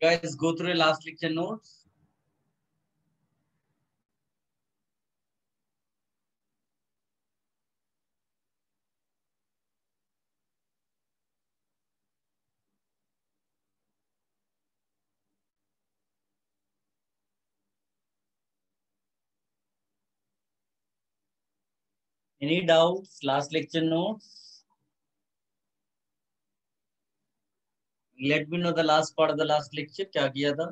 Guys, go through your last lecture notes. Any doubts? Last lecture notes. Let me know the last part of the last lecture. क्या किया था?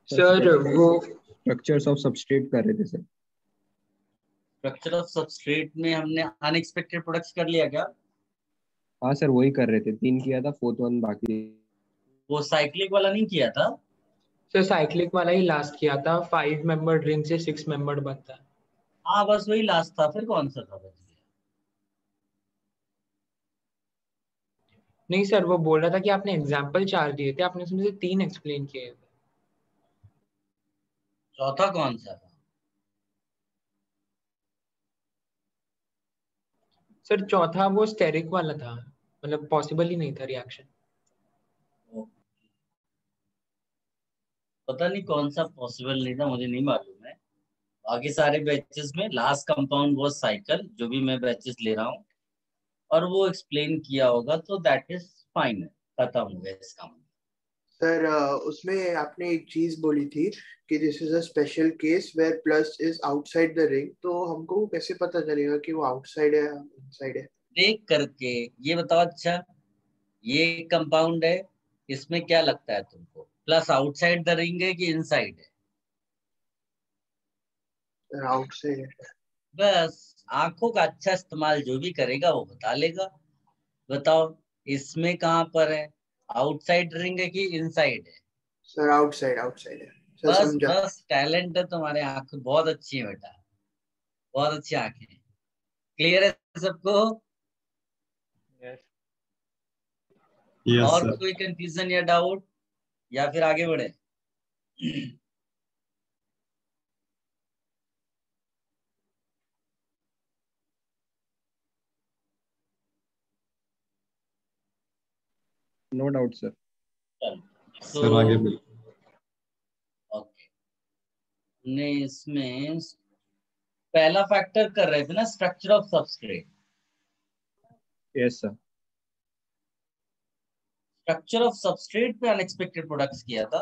Sir वो structures of substrate कर रहे थे sir. Structure of substrate में हमने unexpected products कर लिया क्या? हाँ सर वही कर रहे थे, 3 किया था, 4th वन बाकी। वो साइक्लिक वाला नहीं किया था? सर साइक्लिक वाला ही लास्ट किया था, 5 मेंबर्ड रिंग से 6 मेंबर्ड बनता है। हाँ बस वही लास्ट था, फिर कौन सा था? बच गया। नहीं सर, वो बोल रहा था कि आपने एग्जाम्पल 4 दिए थे, आपने उसमें से 3 एक्सप्लेन किए थे। चौथा कौन सा था? सर चौथा वो स्टेरिक वाला था, मतलब पॉसिबल ही नहीं था रिएक्शन। पता नहीं कौन सा पॉसिबल नहीं था, मुझे नहीं मालूम है। बाकी सारे बैचेस में लास्ट कंपाउंड वो साइकिल, जो भी मैं बैचेस ले रहा हूँ, और वो एक्सप्लेन किया होगा तो दैट इज फाइन, खत्म हो गया इसका। सर उसमें आपने एक चीज बोली थी कि this is a special case where plus is outside the ring, तो हमको कैसे पता चलेगा कि वो आउटसाइड है या इनसाइड है? देख करके ये बताओ। अच्छा, ये कंपाउंड है, इसमें क्या लगता है तुमको, प्लस आउटसाइड द रिंग है कि इनसाइड है? आउटसाइड है। बस आंखों का अच्छा इस्तेमाल जो भी करेगा वो बता लेगा। बताओ इसमें कहां पर है, आउटसाइड रिंग है कि इनसाइड है? सर आउटसाइड आउटसाइड है सर, बस समझा। बस टैलेंट है तुम्हारे, आंखें बहुत अच्छी है बेटा, बहुत अच्छी आंखें। क्लियर है सबको? Yes, और sir. कोई कंफ्यूजन या डाउट, या फिर आगे बढ़े? No doubt sir. सर आगे बढ़। ओके, ने इसमें पहला फैक्टर कर रहे थे ना, structure of substrate. Yes sir. Structure of substrate पे अनएक्सपेक्टेड प्रोडक्ट्स किया था।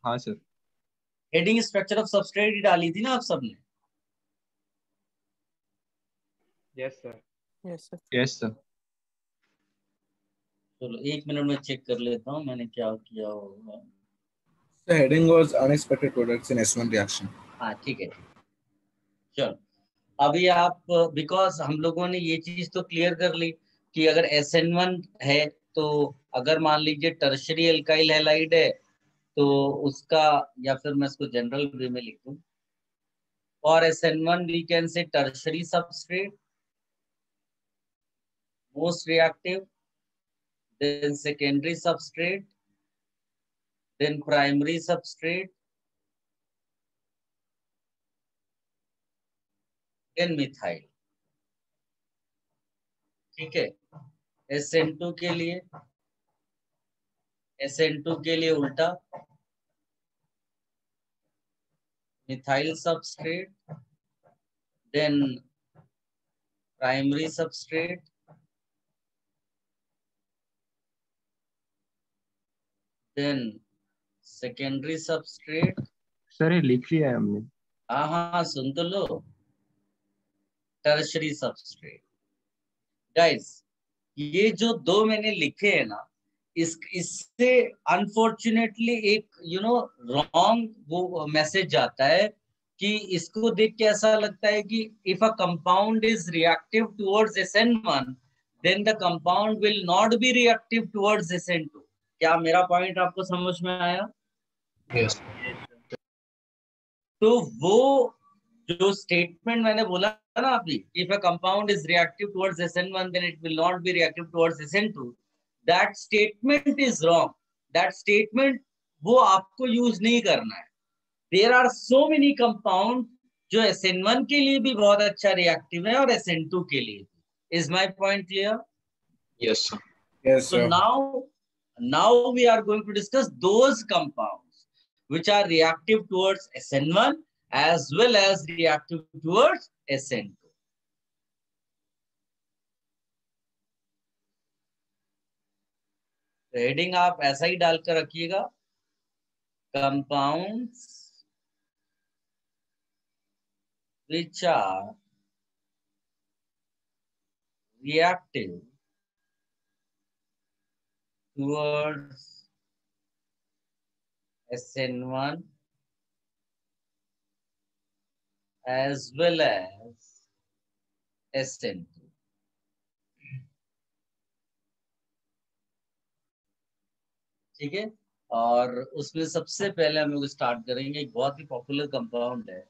हाँ सर। हेडिंग स्ट्रक्चर ऑफ सबस्ट्रेट ही डाली थी ना आप सबने? Yes sir. Yes sir. Yes sir. चलो 1 मिनट में चेक कर लेता हूँ मैंने क्या किया होगा। The heading was unexpected products in S1 reaction. हाँ ठीक है, चलो अभी आप, बिकॉज हम लोगों ने ये चीज तो क्लियर कर ली कि अगर SN1 है तो अगर मान लीजिए टर्शरी एल्काइल हैलाइड है तो उसका, या फिर मैं इसको जनरल वे में लिख दूं, और SN1 we can say tertiary substrate, most reactive, then secondary substrate, then primary substrate, then methyl। ठीक है, SN2 के लिए, SN2 के लिए उल्टा, methyl substrate, then primary substrate, then secondary substrate. Sir ये लिख लिया है हमने। हाँ हाँ सुन तो लो, टर्शरी सबस्ट्रेट। गाइस ये जो दो मैंने लिखे हैं ना, इससे अनफॉर्चुनेटली एक रॉन्ग वो मैसेज जाता है कि इसको देख के ऐसा लगता है कि if a compound is reactive towards SN1 then the compound will not be reactive towards SN2। क्या मेरा पॉइंट आपको समझ में आया? Yes. तो वो जो स्टेटमेंट मैंने बोला ना अभी, if a compound is reactive towards SN1 then it will not be reactive towards SN2, that statement is wrong. That statement वो आपको यूज नहीं करना है। There are so many compound जो SN1 के लिए भी बहुत अच्छा रिएक्टिव है और SN2 के लिए भी। Is my point clear? Yes, sir. Yes, So sir. now we are going to discuss those compounds which are reactive towards SN1 as well as reactive towards SN2. Heading आप ऐसा ही डालकर रखिएगा, compounds which are reactive towards SN1 as well as SN2. ठीक है, और उसमें सबसे पहले हम लोग स्टार्ट करेंगे, एक बहुत ही पॉपुलर कंपाउंड है,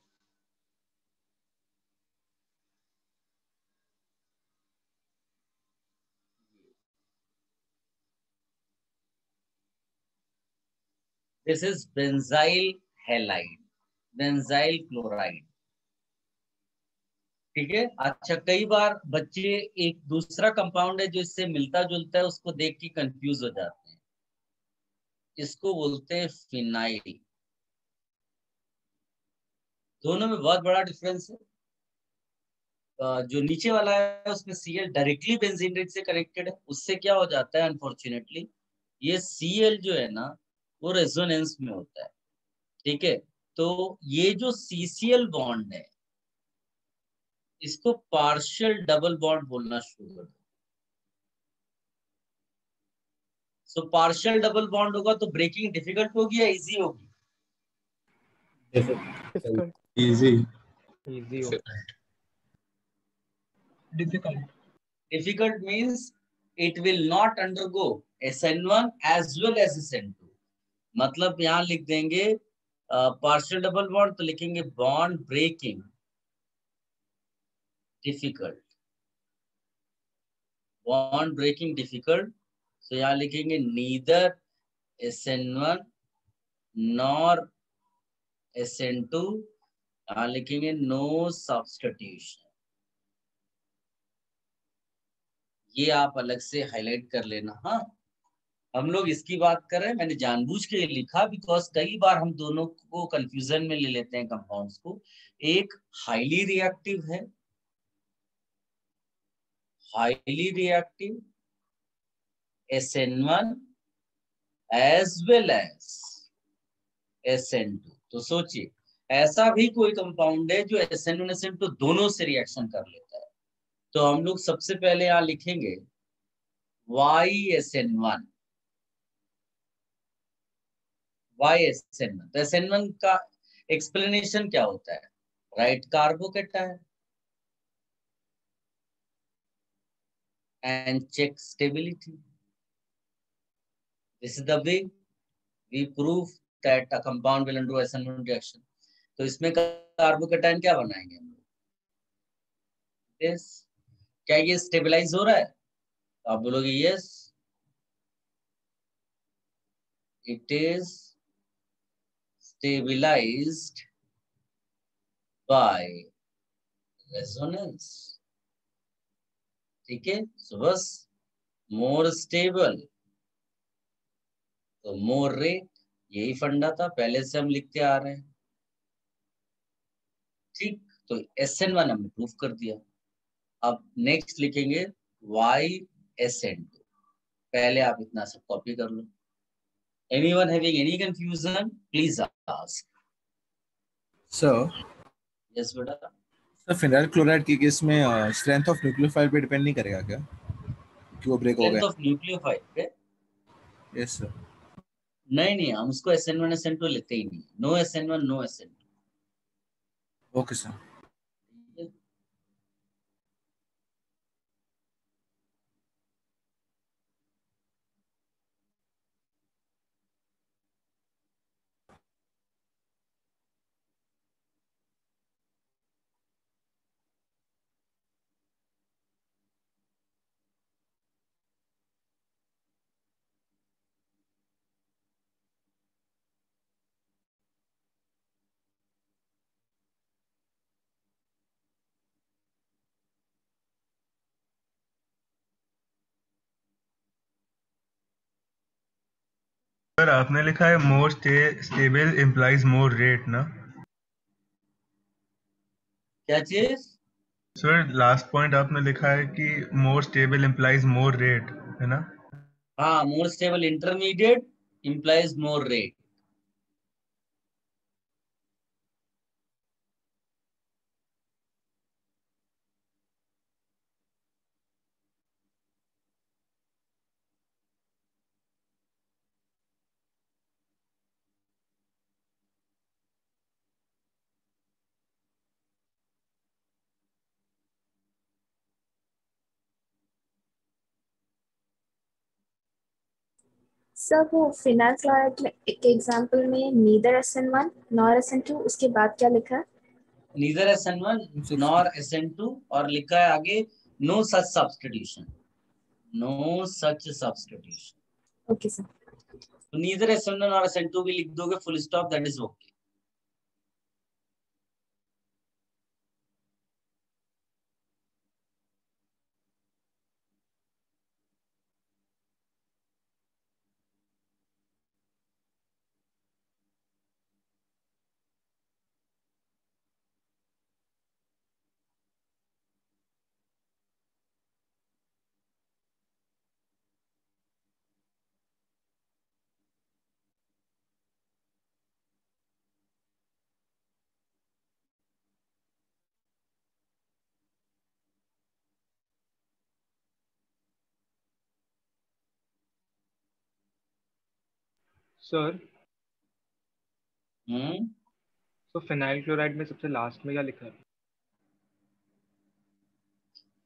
this is benzyl halide, benzyl chloride. ठीक है, अच्छा कई बार बच्चे एक दूसरा कंपाउंड है जो इससे मिलता जुलता है उसको देख के कंफ्यूज हो जाते हैं, इसको बोलते हैं फिनाइल। दोनों में बहुत बड़ा डिफरेंस है। जो नीचे वाला है उसमें Cl डायरेक्टली बेंजीन रिंग से कनेक्टेड है, उससे क्या हो जाता है अनफॉर्चुनेटली, ये Cl जो है ना वो रेजोनेंस में होता है। ठीक है, तो ये जो CCl बॉन्ड है इसको पार्शियल डबल बॉन्ड बोलना शुरू कर दो। सो पार्शियल डबल बॉन्ड होगा तो ब्रेकिंग डिफिकल्ट होगी या इजी होगी? डिफिकल्ट। Easy. इजी होता है। Difficult. Difficult means it will not undergo SN1 as well as SN2। मतलब यहां लिख देंगे पार्शियल डबल बॉन्ड, तो लिखेंगे bond breaking difficult, bond breaking difficult. तो यहां लिखेंगे नीदर SN1 नॉर SN2, यहां लिखेंगे नो सब्स्टिट्यूशन। ये आप अलग से हाईलाइट कर लेना। हाँ, हम लोग इसकी बात कर रहे हैं, मैंने जानबूझ के लिखा बिकॉज कई बार हम दोनों को कंफ्यूजन में ले लेते हैं कंपाउंड्स को। एक हाईली रिएक्टिव है, highly reactive SN1 as well as SN2। तो सोचिए ऐसा भी कोई कंपाउंड है जो SN1 SN2 दोनों से रिएक्शन कर लेता है। तो हम लोग सबसे पहले यहां लिखेंगे YSN1, YSN1। तो SN1 का एक्सप्लेनेशन क्या होता है? Right carbocation and check stability. This is the way we prove that a compound will undergo SN1 reaction. तो इसमें कार्बोकेटायन क्या बनाएंगे हम लोग? yes. क्या ये स्टेबलाइज हो रहा है? आप बोलोगे yes, it is stabilized by resonance. ठीक है, सो बस मोर स्टेबल तो मोर रेट, यही फंडा था, पहले से हम लिखते आ रहे हैं। ठीक, तो SN1 हमने प्रूफ कर दिया। अब नेक्स्ट लिखेंगे YSN2। पहले आप इतना सब कॉपी कर लो। Anyone having any confusion, please ask. Sir, Yes, beta. Sir phenyl chloride की केस में स्ट्रेंथ ऑफ न्यूक्लियोफाइल पे डिपेंड नहीं करेगा क्या कि वो ब्रेक हो Strength गए? of nucleophile पे? Yes sir. नहीं, हम उसको SN1 SN2 लेते ही नहीं. No SN1, no SN2. Okay sir. Sir आपने लिखा है मोर स्टेबल इम्प्लाइज मोर रेट ना? क्या चीज? सर लास्ट पॉइंट आपने लिखा है कि मोर स्टेबल इम्प्लाइज मोर रेट, है ना? हाँ, more stable intermediate implies more rate. Sir वो फिनाइल क्लोराइड के एग्जांपल में नीदर SN1 नॉर SN2 उसके बाद क्या लिखा है? Neither SN1 nor SN2 और लिखा है आगे no such substitution. No such substitution. Okay sir. तो neither SN1 nor SN2 भी लिख दोगे full stop, that is okay. Sir hmm. तो फिनाइल क्लोराइड में सबसे लास्ट में क्या लिखा है?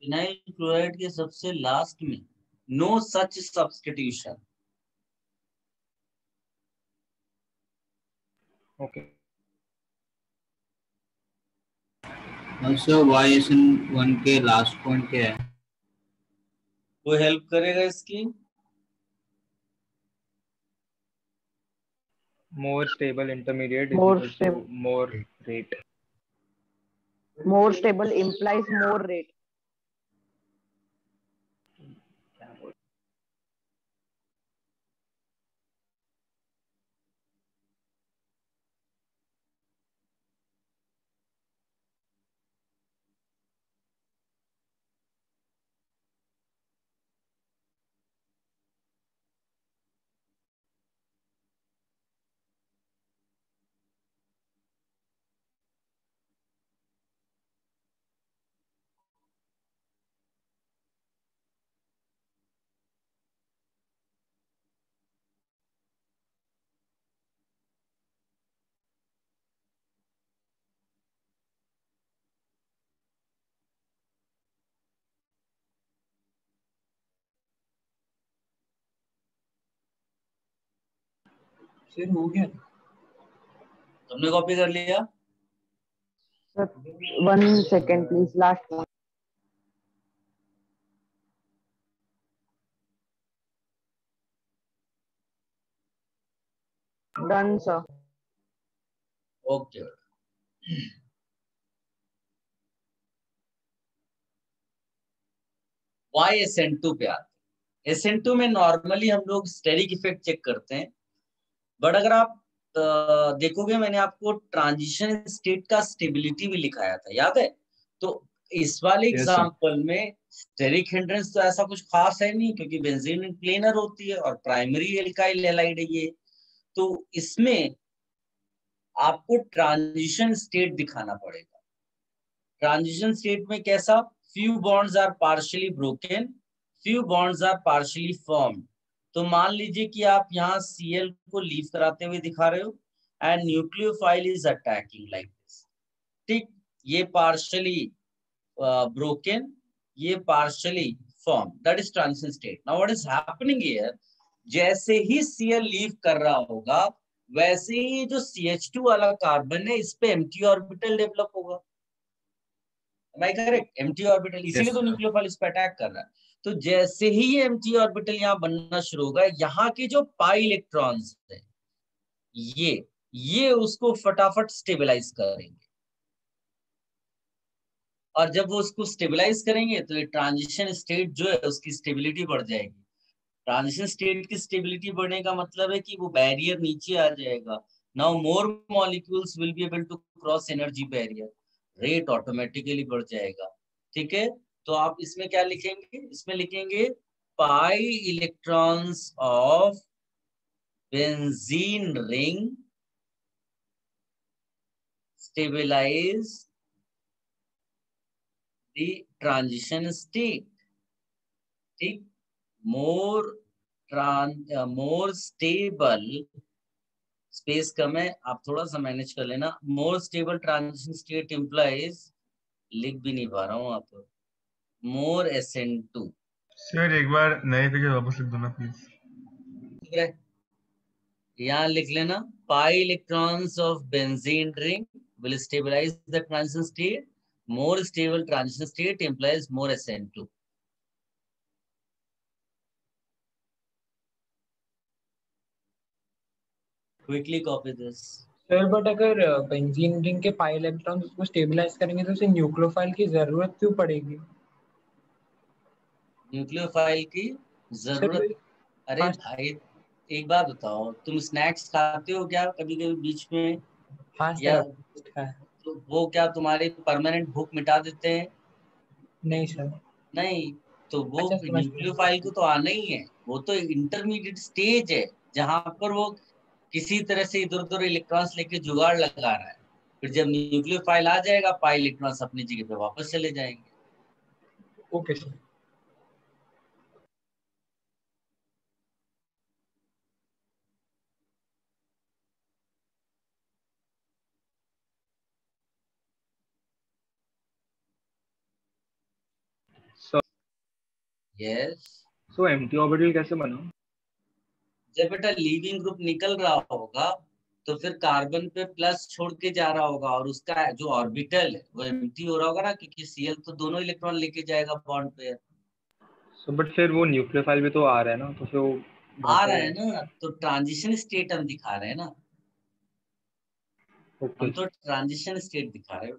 फिनाइल क्लोराइड के सबसे लास्ट में no such substitution. Okay. Sir YSN1 के लास्ट पॉइंट क्या है? कोई हेल्प करेगा इसकी? More stable intermediate More is stable. More rate. More stable implies more rate. Sir हो गया. तुमने कॉपी कर लिया? Sir, 1 second please. Last one. Done, sir. Okay. Why SN2 पे आते हैं. SN2 में नॉर्मली हम लोग स्टेरिक इफेक्ट चेक करते हैं, बट अगर आप देखोगे मैंने आपको ट्रांजिशन स्टेट का स्टेबिलिटी भी लिखाया था, याद है? तो इस वाले एग्जांपल में स्टेरिक हिंड्रेंस तो ऐसा कुछ खास है नहीं, क्योंकि बेंजीन प्लेनर होती है और प्राइमरी एल्काइल हैलाइड है ये, तो इसमें आपको ट्रांजिशन स्टेट दिखाना पड़ेगा। ट्रांजिशन स्टेट में कैसा? Few bonds are partially broken, few bonds are partially formed. तो मान लीजिए कि आप यहाँ Cl को लीव कराते हुए दिखा रहे हो and nucleophile is attacking like this. ठीक, ये पार्शियली ब्रोकन, ये partially form, that is transition state. Now what is happening here, जैसे ही Cl लीव कर रहा होगा वैसे ही जो CH2 वाला कार्बन है इस पे एम्प्टी ऑर्बिटल डेवलप होगा। Am I correct? Empty orbital, इसीलिए तो न्यूक्लियोफाइल इस पे अटैक कर रहा है। तो जैसे ही ये एम्प्टी ऑर्बिटल यहाँ बनना शुरू होगा, यहाँ के जो पाई इलेक्ट्रॉन्स है ये उसको फटाफट स्टेबलाइज करेंगे, और जब वो उसको स्टेबलाइज करेंगे तो ये ट्रांजिशन स्टेट जो है उसकी स्टेबिलिटी बढ़ जाएगी। ट्रांजिशन स्टेट की स्टेबिलिटी बढ़ने का मतलब है कि वो बैरियर नीचे आ जाएगा। Now more molecules will be able to cross energy barrier, rate automatically बढ़ जाएगा। ठीक है, तो आप इसमें क्या लिखेंगे? इसमें लिखेंगे pi electrons of benzene ring stabilize the transition state. ठीक, मोर स्टेबल, स्पेस कम है, आप थोड़ा सा मैनेज कर लेना। More stable transition state implies, लिख भी नहीं पा रहा हूँ आप, मोर SN2। सर एक बार नए पेज वापस लिख दो ना प्लीज। यहाँ लिख लेना पाई electrons of benzene ring will stabilize the transition state. More stable transition state implies more SN2. Quickly copy this. Sir but अगर बेंजीन रिंग के पाई इलेक्ट्रॉन्स उसको स्टेबलाइज करेंगे तो उसे न्यूक्लियोफाइल की जरूरत क्यों पड़ेगी? न्यूक्लियोफाइल की जरूरत? अरे भाई एक बात बताओ, तुम स्नैक्स खाते हो क्या कभी कभी बीच में? हाँ या सर। तो वो क्या तुम्हारी परमानेंट भूख मिटा देते हैं? नहीं सर। नहीं, तो वो अच्छा, समझ गया। न्यूक्लियोफाइल को तो आना ही है, वो तो इंटरमीडिएट स्टेज है जहां पर वो किसी तरह से इधर उधर इलेक्ट्रॉन्स लेके जुगाड़ लगा रहा है। फिर जब न्यूक्लियोफाइल आ जाएगा पाई इलेक्ट्रॉन्स अपनी जगह पे वापस चले जाएंगे। Okay sir. यस। सो एम्प्टी ऑर्बिटल कैसे बना? जब बेटा लीविंग ग्रुप निकल रहा होगा तो फिर कार्बन पे प्लस छोड़ के जा रहा होगा और उसका जो ऑर्बिटल है वो एम्प्टी हो रहा होगा ना, क्योंकि Cl तो दोनों इलेक्ट्रॉन लेके जाएगा बॉन्ड पे। सो बट फिर वो न्यूक्लियोफाइल भी तो आ रहा है ना, तो फिर वो आ रहा है ना, तो ट्रांजिशन स्टेट हम दिखा रहे हैं ना। हम तो ट्रांजिशन स्टेट दिखा रहे हैं।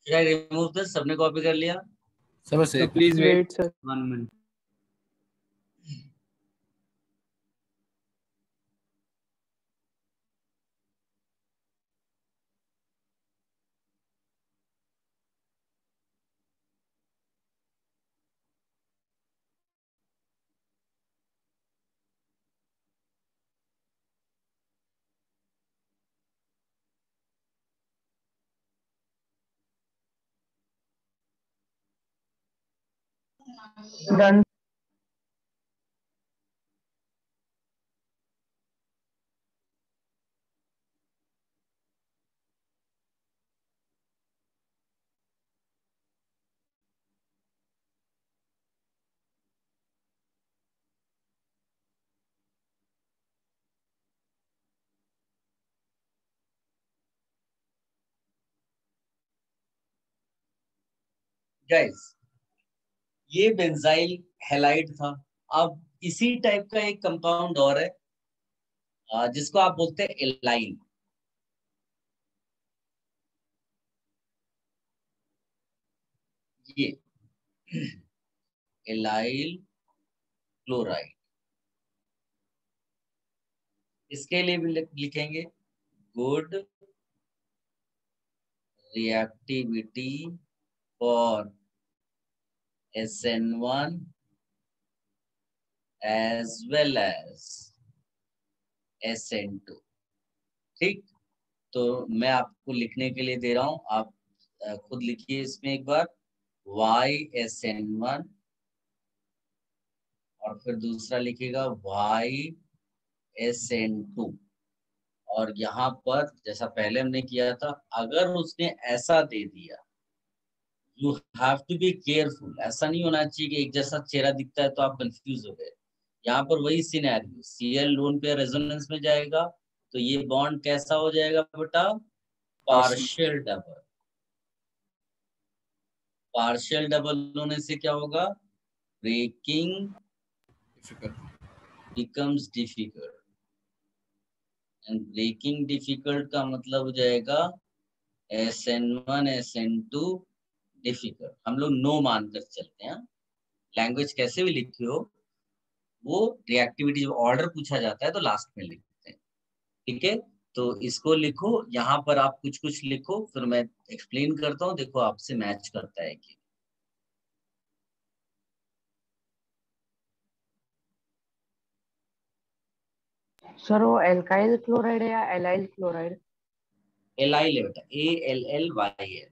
रिमूव दिस, सबने कॉपी कर लिया? Sir please wait sir. 1 minute. Done. Guys, ये बेंजाइल हैलाइड था। अब इसी टाइप का एक कंपाउंड और है जिसको आप बोलते हैं एलाइल। ये एलाइल क्लोराइड, इसके लिए भी लिखेंगे good reactivity for SN1 as well as SN2। ठीक, तो मैं आपको लिखने के लिए दे रहा हूं, आप खुद लिखिए इसमें एक बार YSN1 और फिर दूसरा लिखिएगा YSN2। और यहाँ पर जैसा पहले हमने किया था, अगर उसने ऐसा दे दिया, you have to be careful. ऐसा नहीं होना चाहिए कि एक जैसा चेहरा दिखता है तो आप कंफ्यूज हो गए। यहाँ पर वही scenario, Cl lone pair resonance में जाएगा तो ये बॉन्ड कैसा हो जाएगा बेटा? Partial double. पार्शियल डबल होने से क्या होगा? Breaking becomes difficult, and breaking difficult का मतलब हो जाएगा SN1 SN2 डिफिकल्ट। हम लोग नो मानकर चलते हैं, लैंग्वेज कैसे भी लिखी हो, वो रिएक्टिविटी जब ऑर्डर पूछा जाता है तो लास्ट में लिखते हैं। ठीक है, तो इसको लिखो, यहाँ पर आप कुछ कुछ लिखो, फिर मैं एक्सप्लेन करता हूँ, देखो आपसे मैच करता है कि। सर वो एल्काइल क्लोराइड है या एलाइल क्लोराइड? एलाइल है बेटा, ALLYL।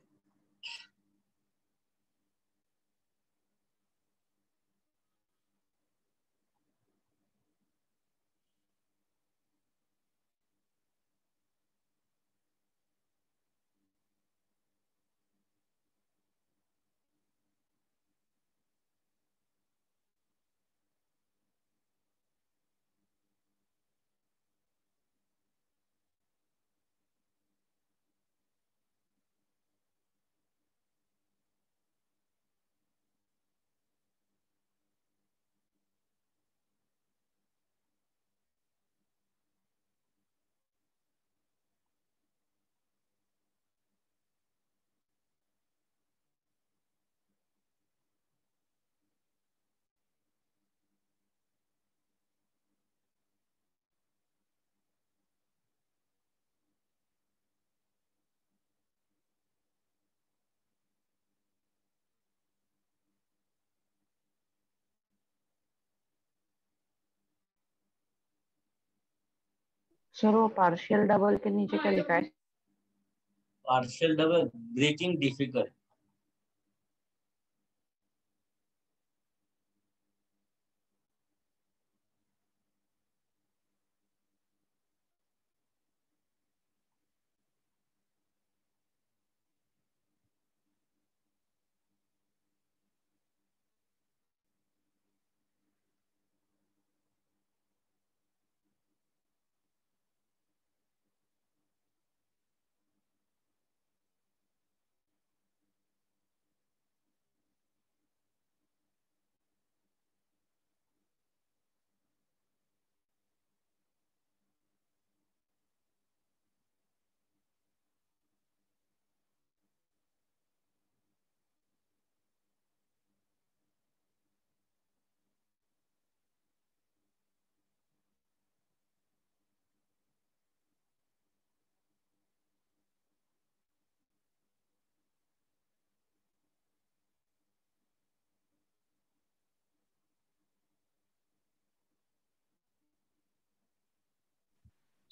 सर वो पार्शियल डबल के नीचे क्या लिखा है? Partial double breaking difficult.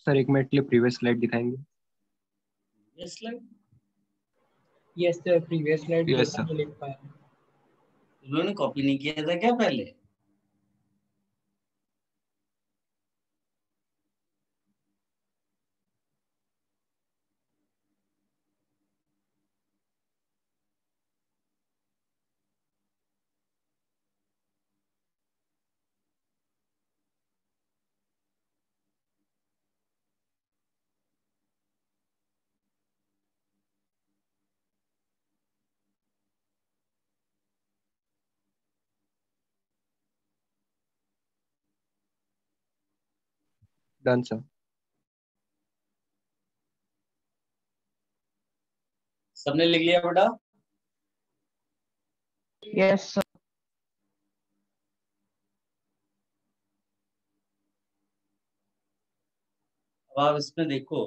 Sir एक मिनट के लिए प्रीवियस स्लाइड दिखाएंगे? ये slide, yes sir, previous slide Yes, जैसा sir. नहीं लिख पाया। उन्होंने कॉपी नहीं किया था क्या पहले? Done sir. सबने लिख लिया बेटा? Yes sir. अब आप इसमें देखो,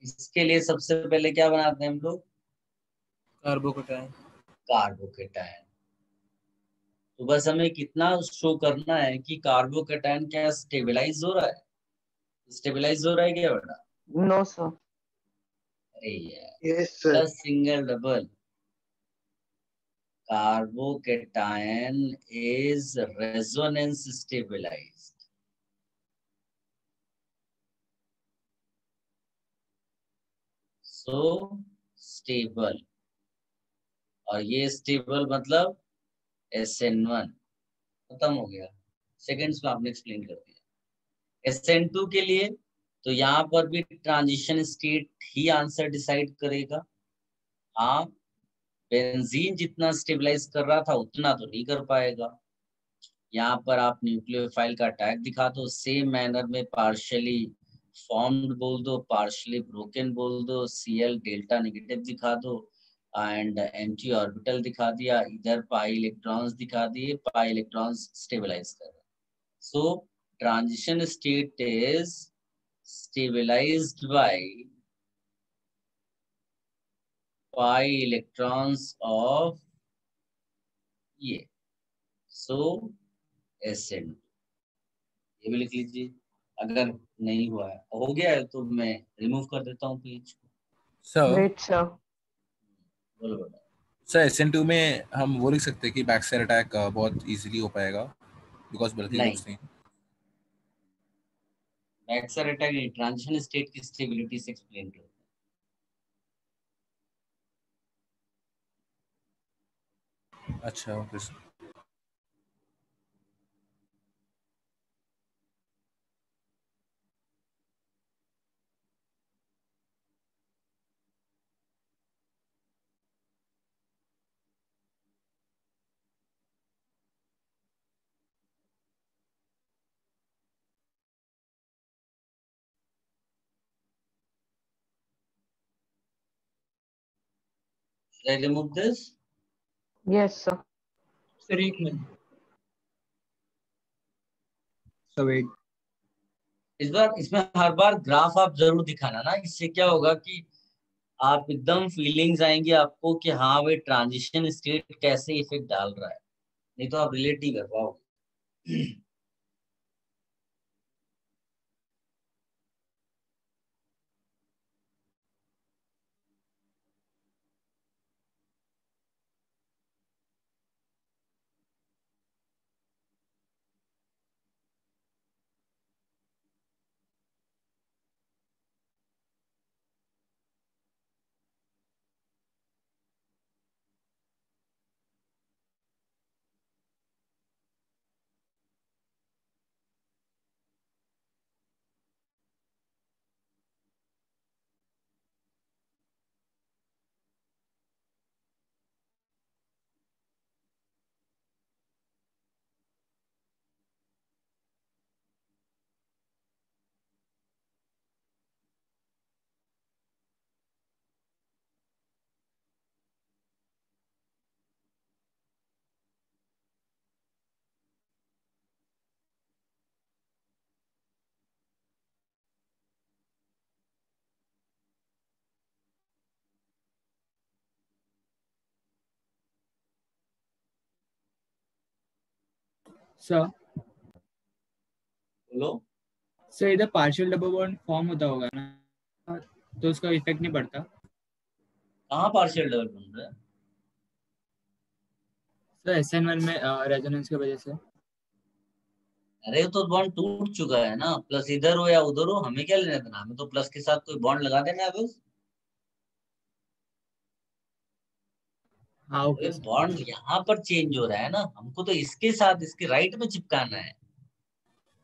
इसके लिए सबसे पहले क्या बनाते हैं हम लोग? कार्बोकेटायन। कार्बोकेटायन। तो बस हमें कितना शो करना है कि कार्बोकेटायन क्या स्टेबलाइज हो रहा है? स्टेबलाइज हो रहा है क्या बेटा? No sir. अरे यार, yes sir. Plus single double, carbocation is resonance stabilized. So stable, और ये स्टेबल मतलब SN1 खत्म हो गया, सेकंड्स में आपने एक्सप्लेन कर दिया। SN2 के लिए तो यहाँ पर भी ट्रांजिशन स्टेट ही आंसर डिसाइड करेगा। हाँ, बेंजीन जितना स्टेबलाइज कर रहा था उतना तो नहीं कर पाएगा। यहाँ पर आप न्यूक्लियोफाइल का टैग दिखा दो, सेम मैनर में पार्शियली फॉर्म्ड बोल दो, पार्शियली ब्रोकन बोल दो, Cl डेल्टा नेगेटिव दिखा दो, एंड एंटी ऑर्बिटल दिखा दिया, इधर पाई इलेक्ट्रॉन्स दिखा दिए, पाई इलेक्ट्रॉन्स स्टेबलाइज कर रहे हैं। So transition state is stabilized by pi electrons of ये, so SN। ये भी लिख लीजिए। अगर नहीं हुआ है, हो गया है तो मैं रिमूव कर देता हूँ पेज को। Sir wait sir. बोलो बेटा। सर SN2 में हम वो लिख सकते हैं कि बैक साइड अटैक बहुत इजीली हो पाएगा बिकॉज बल्कि नहीं, कुछ नहीं। बैकसाइड अटैक ट्रांजिशन स्टेट की स्टेबिलिटी से एक्सप्लेन करते हैं। अच्छा okay sir. Should I remove this? Yes sir. Sir एक मिनट, So wait. इस बार इसमें हर बार ग्राफ आप जरूर दिखाना ना, इससे क्या होगा कि आप एकदम फीलिंग्स आएंगी आपको कि हाँ भाई ट्रांजिशन स्टेट कैसे इफेक्ट डाल रहा है, नहीं तो आप रिलेट नहीं कर पाओगे। सर बोलो। सर इधर पार्शियल डबल बॉन्ड फॉर्म होता होगा ना, तो उसका इफेक्ट नहीं पड़ता? कहाँ पार्शियल डबल बन रहा है? सर SN1 में रेजोनेंस की वजह से। अरे तो बॉन्ड टूट चुका है ना, प्लस इधर हो या उधर हो हमें क्या लेना देना, हमें तो प्लस के साथ कोई बॉन्ड लगा देना है बस। हाँ ओके अरे बॉन्ड यहाँ पर चेंज हो रहा है ना, हमको तो इसके साथ इसके राइट में चिपकाना है।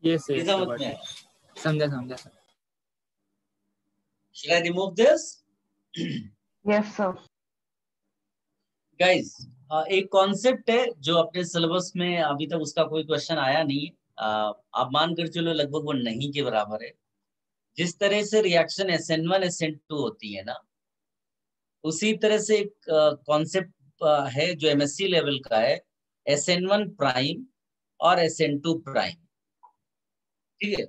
ये ये सही समझ में आया? समझा समझा sir. Shall I remove this? Yes sir. Guys, एक कॉन्सेप्ट है जो अपने सिलेबस में अभी तक उसका कोई क्वेश्चन आया नहीं है। आप मान कर चलो लगभग वो नहीं के बराबर है। जिस तरह से रिएक्शन SN1 SN2 होती है ना, उसी तरह से एक कॉन्सेप्ट है जो MSc लेवल का है, SN1 प्राइम और SN2 प्राइम। ठीक है,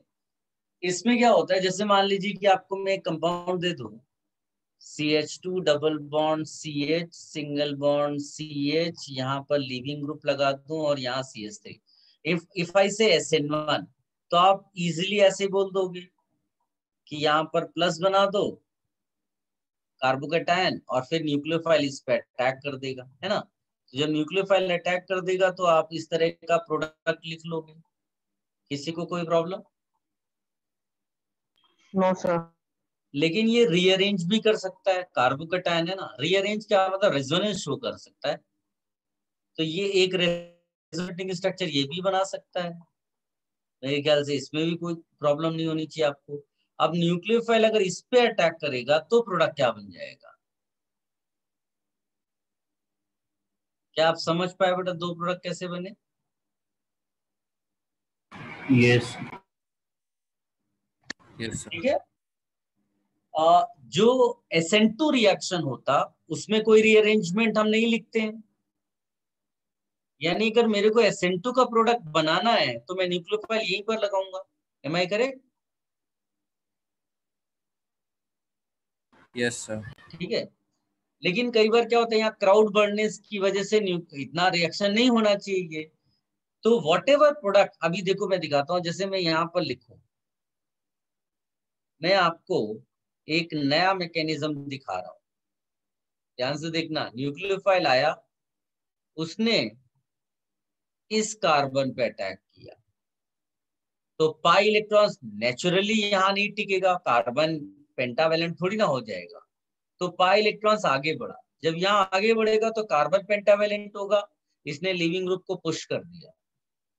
इसमें क्या होता है, जैसे मान लीजिए कि आपको मैं एक कंपाउंड दे दूं, CH2 double bond CH single bond CH, यहाँ पर लीविंग ग्रुप लगा दूं और यहाँ CH3। इफ आई से SN1, तो आप इजीली ऐसे बोल दोगे कि यहाँ पर प्लस बना दो कार्बोकेटायन और फिर न्यूक्लियोफाइल इस पे अटैक कर देगा, है ना। तो जब न्यूक्लियोफाइल अटैक कर देगा तो आप इस तरह का प्रोडक्ट लिख लोगे। किसी को कोई प्रॉब्लम? No sir. लेकिन ये रीअरेंज भी कर सकता है, कार्बोकेटायन है ना, रीअरेंज क्या मतलब रेजोनेंस शो कर सकता है। तो ये एक रेजोनेटिंग स्ट्रक्चर ये भी बना सकता है। मेरे ख्याल से इसमें भी कोई प्रॉब्लम नहीं होनी चाहिए आपको। अब न्यूक्लियोफाइल अगर इस पे अटैक करेगा तो प्रोडक्ट क्या बन जाएगा? क्या आप समझ पाए बेटा दो प्रोडक्ट कैसे बने? यस यस ठीक है। जो SN2 रिएक्शन होता उसमें कोई रीअरेंजमेंट हम नहीं लिखते हैं, यानी अगर मेरे को SN2 का प्रोडक्ट बनाना है तो मैं न्यूक्लियोफाइल यहीं पर लगाऊंगा। Am I correct? Yes sir. ठीक है। लेकिन कई बार क्या होता है, यहाँ क्राउड बढ़ने की वजह से इतना रिएक्शन नहीं होना चाहिए। तो वॉट एवर प्रोडक्ट, अभी देखो मैं दिखाता हूँ, जैसे मैं यहाँ पर लिखूं, मैं आपको एक नया मैकेनिज्म दिखा रहा हूं, ध्यान से देखना। न्यूक्लियोफाइल आया, उसने इस कार्बन पे अटैक किया, तो पाई इलेक्ट्रॉन्स नेचुरली यहाँ नहीं टिकेगा, कार्बन पेंटावेलेंट थोड़ी ना हो जाएगा। तो पाई इलेक्ट्रॉन्स आगे बढ़ा, जब यहाँ आगे बढ़ेगा तो कार्बन पेंटावेलेंट होगा, इसने लिविंग ग्रुप को पुश कर दिया।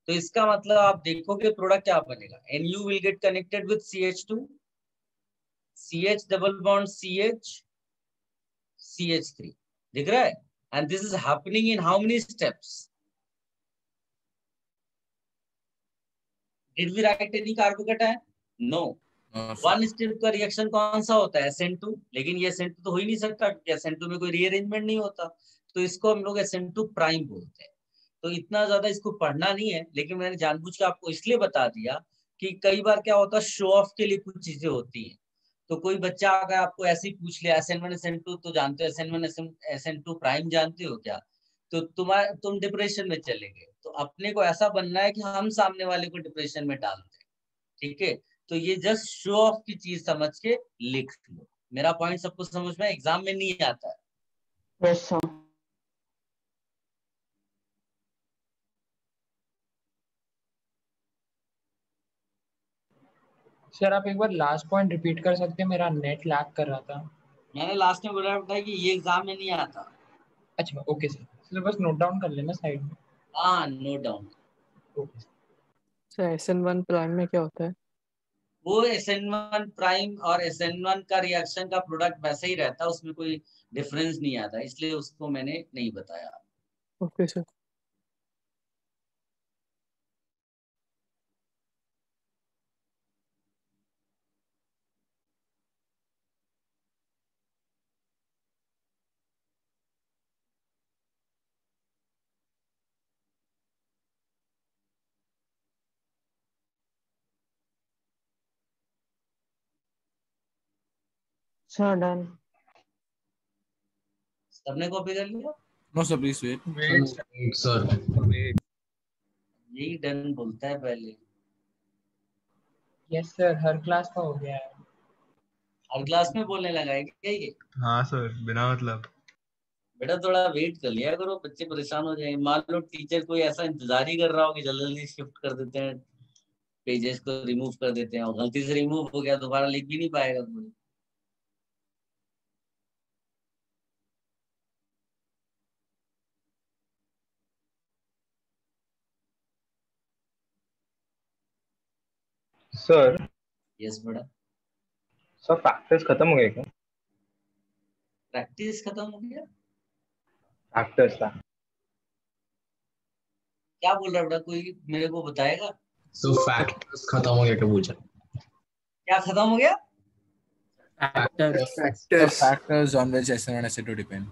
तो इसका मतलब आप देखोगे प्रोडक्ट क्या बनेगा, Nu will get connected with CH2, CH double bond CH, CH3, दिख रहा है? And this is happening in how many steps? Did we write any carbocation? No. One step का रिएक्शन कौन सा होता है? SN2। लेकिन ये SN2 तो हो ही नहीं सकता, SN2 में कोई रीअरेंजमेंट नहीं होता, तो इसको हम लोग SN2 प्राइम बोलते हैं। तो इतना ज्यादा इसको पढ़ना नहीं है, लेकिन मैंने जानबूझ के आपको इसलिए बता दिया कि कई बार क्या होता है, शो ऑफ के लिए कुछ चीजें होती हैं। तो कोई बच्चा अगर आपको ऐसे ही पूछ लिया SN1 SN2 तो जानते हो, SN1 SN2 प्राइम जानते हो क्या, तो तुम डिप्रेशन में चले गए। तो अपने को ऐसा बनना है कि हम सामने वाले को डिप्रेशन में डाल दें, ठीक है। तो ये जस्ट शो ऑफ की चीज समझ के लिख लो। मेरा पॉइंट सबको समझ में, एग्जाम में नहीं आता है। Yes sir. सर आप एक बार लास्ट पॉइंट रिपीट कर सकते हैं, मेरा नेट लैग कर रहा था। मैंने लास्ट में बोला था कि ये एग्जाम में नहीं आता। अच्छा ओके सर, सर बस नोट डाउन कर लेना साइड में। हाँ note down. Okay sir SN1 prime में क्या होता है? वो SN1 प्राइम और SN1 का रिएक्शन का प्रोडक्ट वैसे ही रहता है, उसमें कोई डिफरेंस नहीं आता, इसलिए उसको मैंने नहीं बताया। Okay sir. Sir done. सबने कॉपी कर लिया? No sir please wait sir. यही डन बोलता है पहले। यस सर, हर क्लास का हो गया है। हर क्लास में बोलने लगा है क्या ये? हाँ सर, बिना मतलब। बेटा थोड़ा वेट कर लिया करो, बच्चे परेशान हो जाएंगे। मान लो टीचर कोई ऐसा इंतजार ही कर रहा हो कि जल्दी जल्दी शिफ्ट कर देते हैं, पेजेस को रिमूव कर देते हैं, और गलती से रिमूव हो गया दोबारा लिख भी नहीं पाएगा कोई। सर। यस बेटा। सर फैक्टर्स खत्म हो गए क्या? प्रैक्टिस खत्म हो गया? फैक्टर्स था। क्या बोल रहा है बेटा, कोई मेरे को बताएगा? सो फैक्टर्स खत्म हो गया क्या पूछा? क्या खत्म हो गया? factors on which SN1 SN2 depend.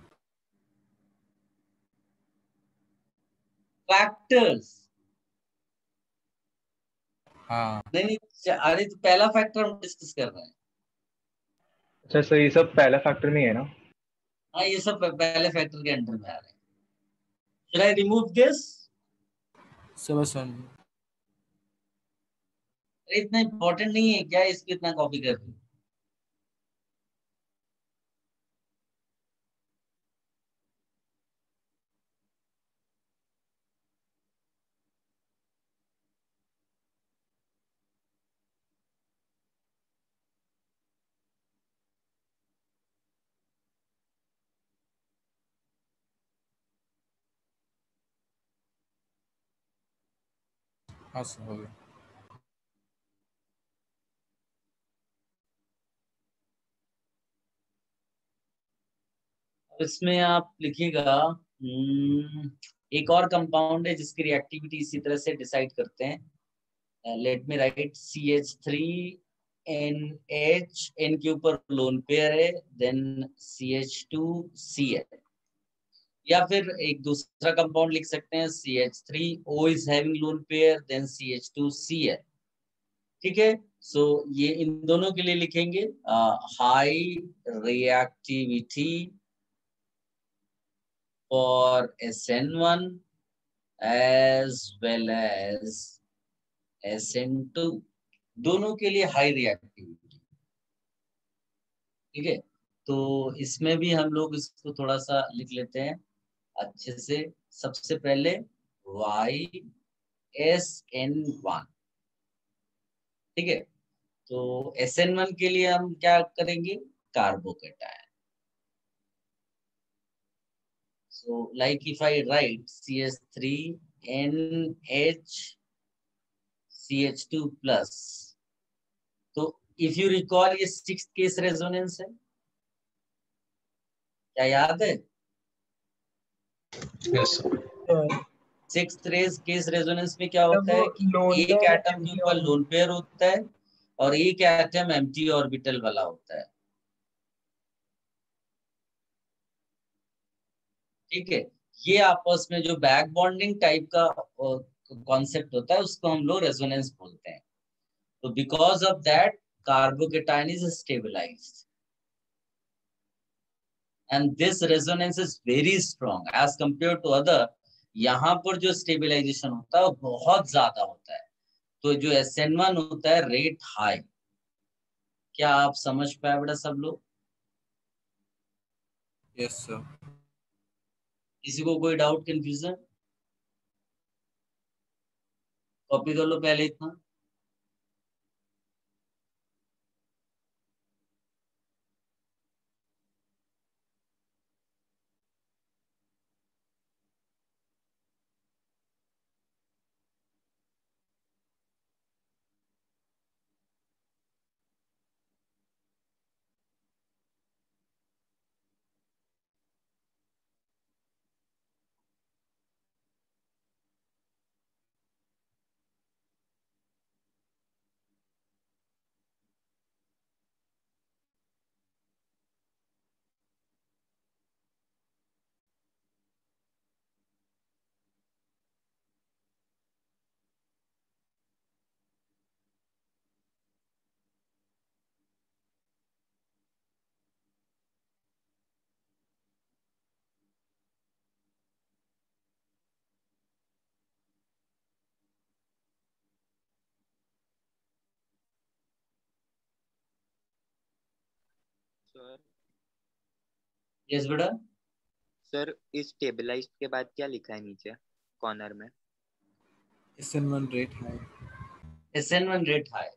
Factors. हाँ नहीं नहीं, अरे तो पहला फैक्टर हम डिस्कस कर रहे हैं। अच्छा सर ये सब पहला फैक्टर में है ना? हाँ ये सब पहले फैक्टर के अंडर में आ रहे हैं। Should I remove this? सब सन। अरे इतना इम्पोर्टेंट नहीं है क्या, इसको इतना कॉपी कर रही? हाँ सर हो गया। इसमें आप लिखिएगा एक और कंपाउंड है जिसकी रिएक्टिविटी इसी तरह से डिसाइड करते हैं। Let me right CH3NH, N के ऊपर लोन पेयर है, देन CH2Cl, या फिर एक दूसरा कंपाउंड लिख सकते हैं CH3O is having lone pair, then CH2Cl। ठीक है, सो ये इन दोनों के लिए लिखेंगे high reactivity for SN1 as well as SN2, दोनों के लिए हाई रिएक्टिविटी। ठीक है, तो इसमें भी हम लोग इसको थोड़ा सा लिख लेते हैं अच्छे से। सबसे पहले YSN1। ठीक है, तो SN1 के लिए हम क्या करेंगे, carbocation. So like if I write CH3NH CH2 plus, तो if you recall ये 6th केस रेजोनेंस है, क्या याद है? यस 6th केस रेजोनेंस में क्या होता है कि लोन एक पेयर एटम के ऊपर लोन पेयर होता है और एक एटम एम्प्टी ऑर्बिटल वाला होता है। ठीक है, ये आपस में जो बैक बॉन्डिंग टाइप का कॉन्सेप्ट होता है उसको हम लोग रेजोनेंस बोलते हैं। तो because of that carbocation is stabilized and this resonance is very strong as compared to other। यहाँ पर जो स्टेबलाइजेशन होता है वो बहुत ज्यादा होता है, तो जो SN1 होता है रेट हाई। क्या आप समझ पाए बेटा सब लोग? Yes sir. किसी को कोई डाउट कंफ्यूजन? कॉपी कर लो पहले इतना। सर यस बेटा। सर इस स्टेबलाइज्ड के बाद क्या लिखा है नीचे कॉर्नर में? SN1 rate high. SN1 rate high.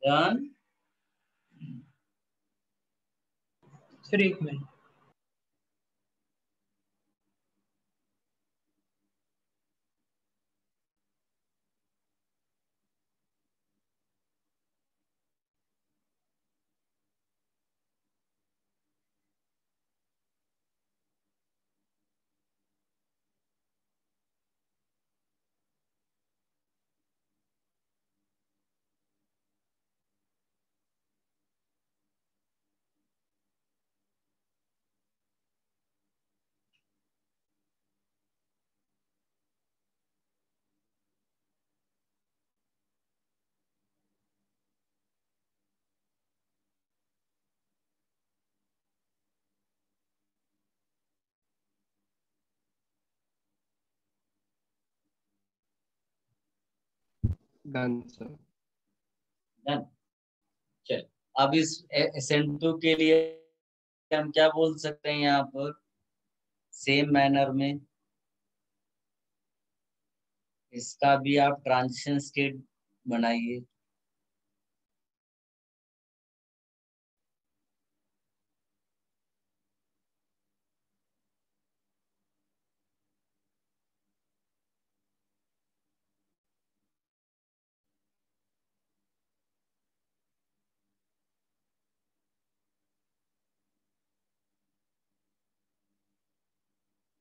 Done. Sir एक मिनट, डन सर। डन। चल, अब इस SN2 के लिए हम क्या बोल सकते हैं यहाँ पर, सेम मैनर में इसका भी आप ट्रांजिशन स्टेट बनाइए।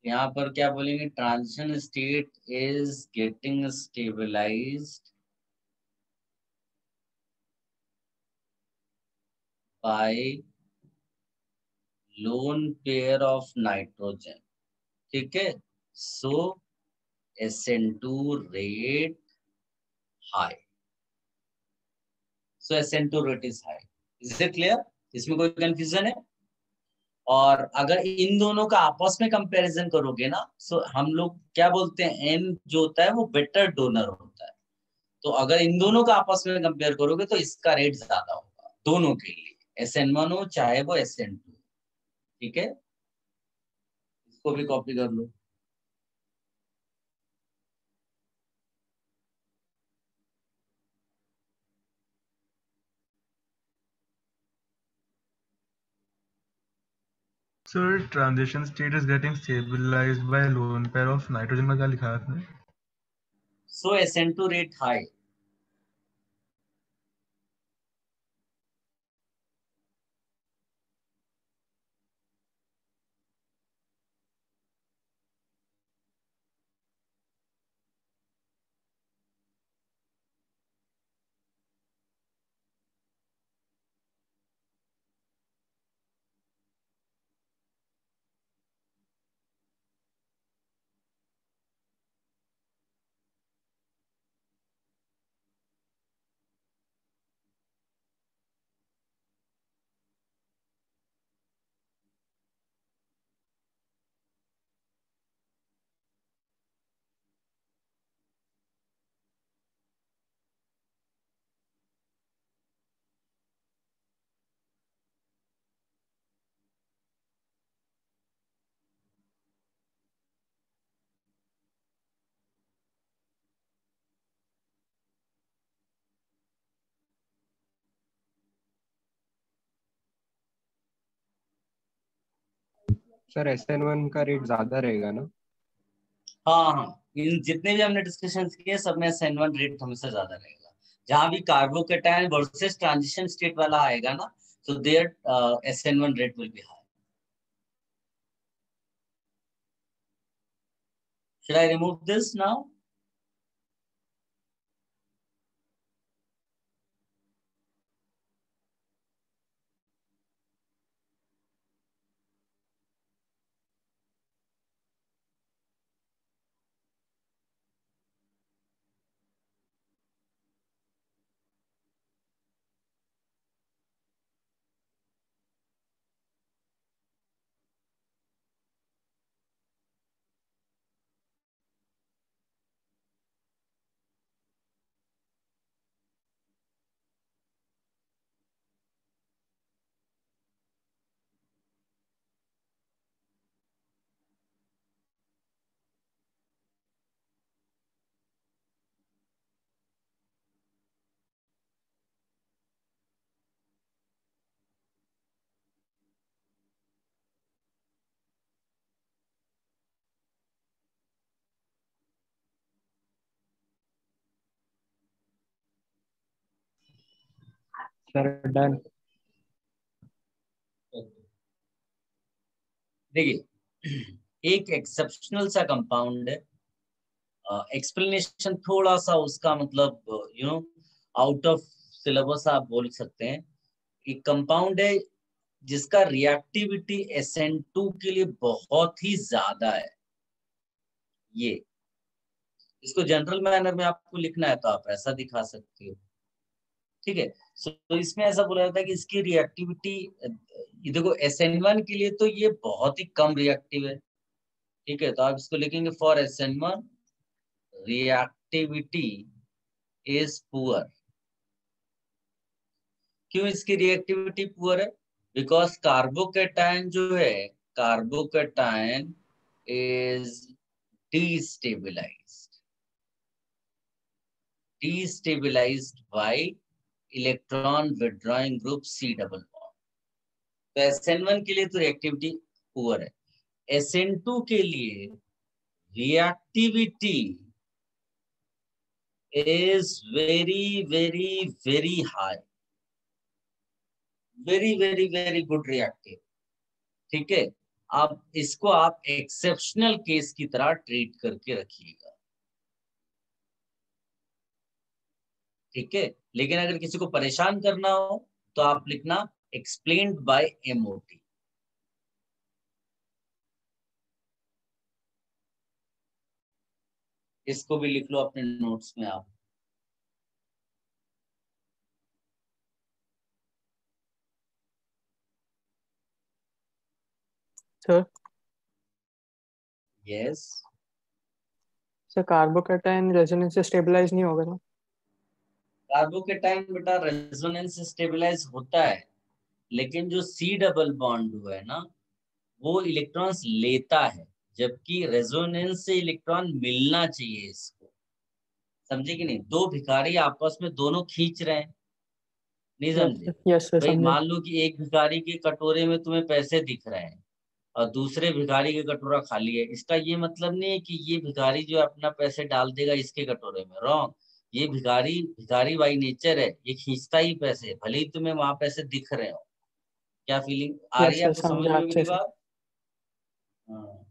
यहाँ पर क्या बोलेंगे, transition state is getting stabilized by lone pair of nitrogen. ठीक है, so SN2 rate high, so SN2 rate is high. Is it clear? इसमें कोई कंफ्यूजन है? और अगर इन दोनों का आपस में कंपैरिजन करोगे ना, सो हम लोग क्या बोलते हैं, N जो होता है वो बेटर डोनर होता है। तो अगर इन दोनों का आपस में कंपेयर करोगे तो इसका रेट ज्यादा होगा दोनों के लिए, SN1 हो चाहे वो SN2। ठीक है, इसको भी कॉपी कर लो। Sir transition state is getting stabilized by lone pair of nitrogen में क्या लिखा है आपने? सो SN2 rate high. Sir SN1 का रेट ज्यादा रहेगा ना? हाँ हाँ, इन जितने भी हमने डिस्कशन किए सब में SN1 रेट हमेशा ज्यादा रहेगा। जहां भी कार्बोकेटायन वर्सेस ट्रांजिशन स्टेट वाला आएगा ना, so their SN1 rate will be high. Should I remove this now? Sir done. देखिए, एक एक्सेप्शनल सा कंपाउंड है, एक्सप्लेनेशन थोड़ा सा उसका मतलब आउट ऑफ सिलेबस आप बोल सकते हैं। एक कंपाउंड है जिसका रिएक्टिविटी SN2 के लिए बहुत ही ज्यादा है। ये इसको जनरल मैनर में आपको लिखना है तो आप ऐसा दिखा सकते हो। ठीक है, तो इसमें ऐसा बोला जाता है कि इसकी रिएक्टिविटी, ये देखो SN1 के लिए तो ये बहुत ही कम रिएक्टिव है। ठीक है, तो आप इसको लिखेंगे for SN1 reactivity is poor. क्यों इसकी रिएक्टिविटी पुअर है? बिकॉज कार्बोकेटायन जो है, carbocation is destabilized by electron withdrawing group C double bond. तो SN1 के लिए तो रिएक्टिविटी पुअर है। SN2 के लिए reactivity is very very very high, very very very good reactive. ठीक है, अब इसको आप एक्सेप्शनल केस की तरह ट्रीट करके रखिएगा। ठीक है, लेकिन अगर किसी को परेशान करना हो तो आप लिखना एक्सप्लेन्ड बाय MOT। इसको भी लिख लो अपने नोट्स में आप। Sir yes sir, carbocation resonance से स्टेबलाइज नहीं होगा ना? कार्बोकेटायन बेटा रेजोनेंस से स्टेबलाइज होता है, लेकिन जो C डबल बॉन्ड है ना, वो इलेक्ट्रॉन्स लेता है, जबकि रेजोनेंस से इलेक्ट्रॉन मिलना चाहिए इसको। समझे कि नहीं? दो भिखारी आपस में दोनों खींच रहे हैं, नहीं समझे? यस सर, भाई समझे। मान लो कि एक भिखारी के कटोरे में तुम्हें पैसे दिख रहे हैं और दूसरे भिखारी का कटोरा खाली है। इसका ये मतलब नहीं है कि ये भिखारी जो अपना पैसे डाल देगा इसके कटोरे में, रॉन्ग। ये भिखारी भिखारी बाई नेचर है, ये खींचता ही पैसे, भले ही तुम्हें वहां पैसे दिख रहे हो। क्या फीलिंग आ रही है आपको? समझ में मेरी बात? हाँ।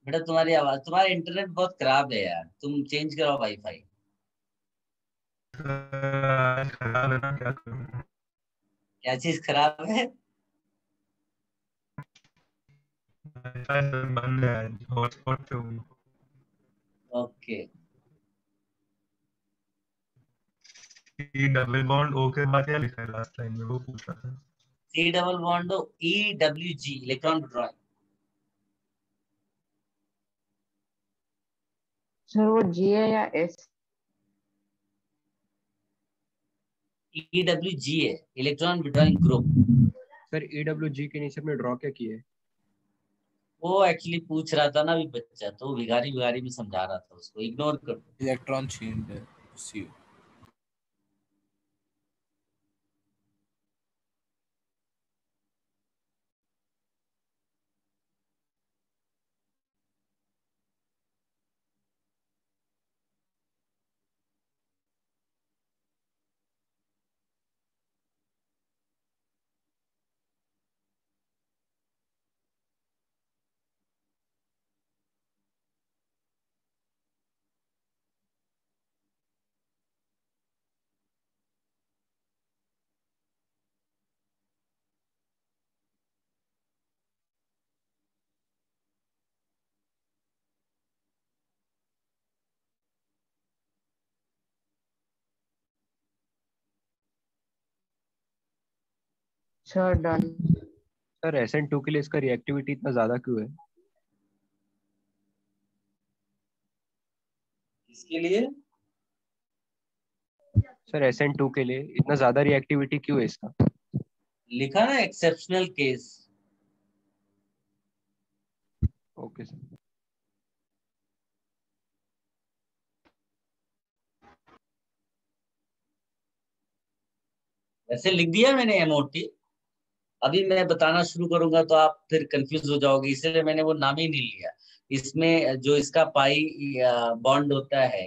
बेटा तुम्हारी आवाज, तुम्हारा इंटरनेट बहुत खराब है यार, तुम चेंज कराओ वाईफाई। खराब है ना, क्या करूं? क्या चीज खराब है? बंद है, हॉटस्पॉट पे हूं। Okay. C double bond O के बाद क्या लिखा है लास्ट लाइन में, वो पूछ रहा था। C double bond EWG electron withdrawing. Sir वो G है या S? EWG है, electron withdrawing group. Sir EWG के नीचे में ड्रॉ क्या किया है? वो एक्चुअली पूछ रहा था ना अभी बच्चा, तो भिखारी भिखारी में समझा रहा था, उसको इग्नोर कर दो। इलेक्ट्रॉन चेंज है C। Sir done. Sir SN2 के लिए इसका रिएक्टिविटी इतना ज्यादा क्यों है? इसके लिए सर SN2 के लिए इतना ज्यादा रिएक्टिविटी क्यों है इसका? लिखा ना एक्सेप्शनल केस। Okay sir. वैसे लिख दिया मैंने MOT। अभी मैं बताना शुरू करूंगा तो आप फिर कंफ्यूज हो जाओगे, इसलिए मैंने वो नाम ही नहीं लिया। इसमें जो इसका पाई बॉन्ड होता है,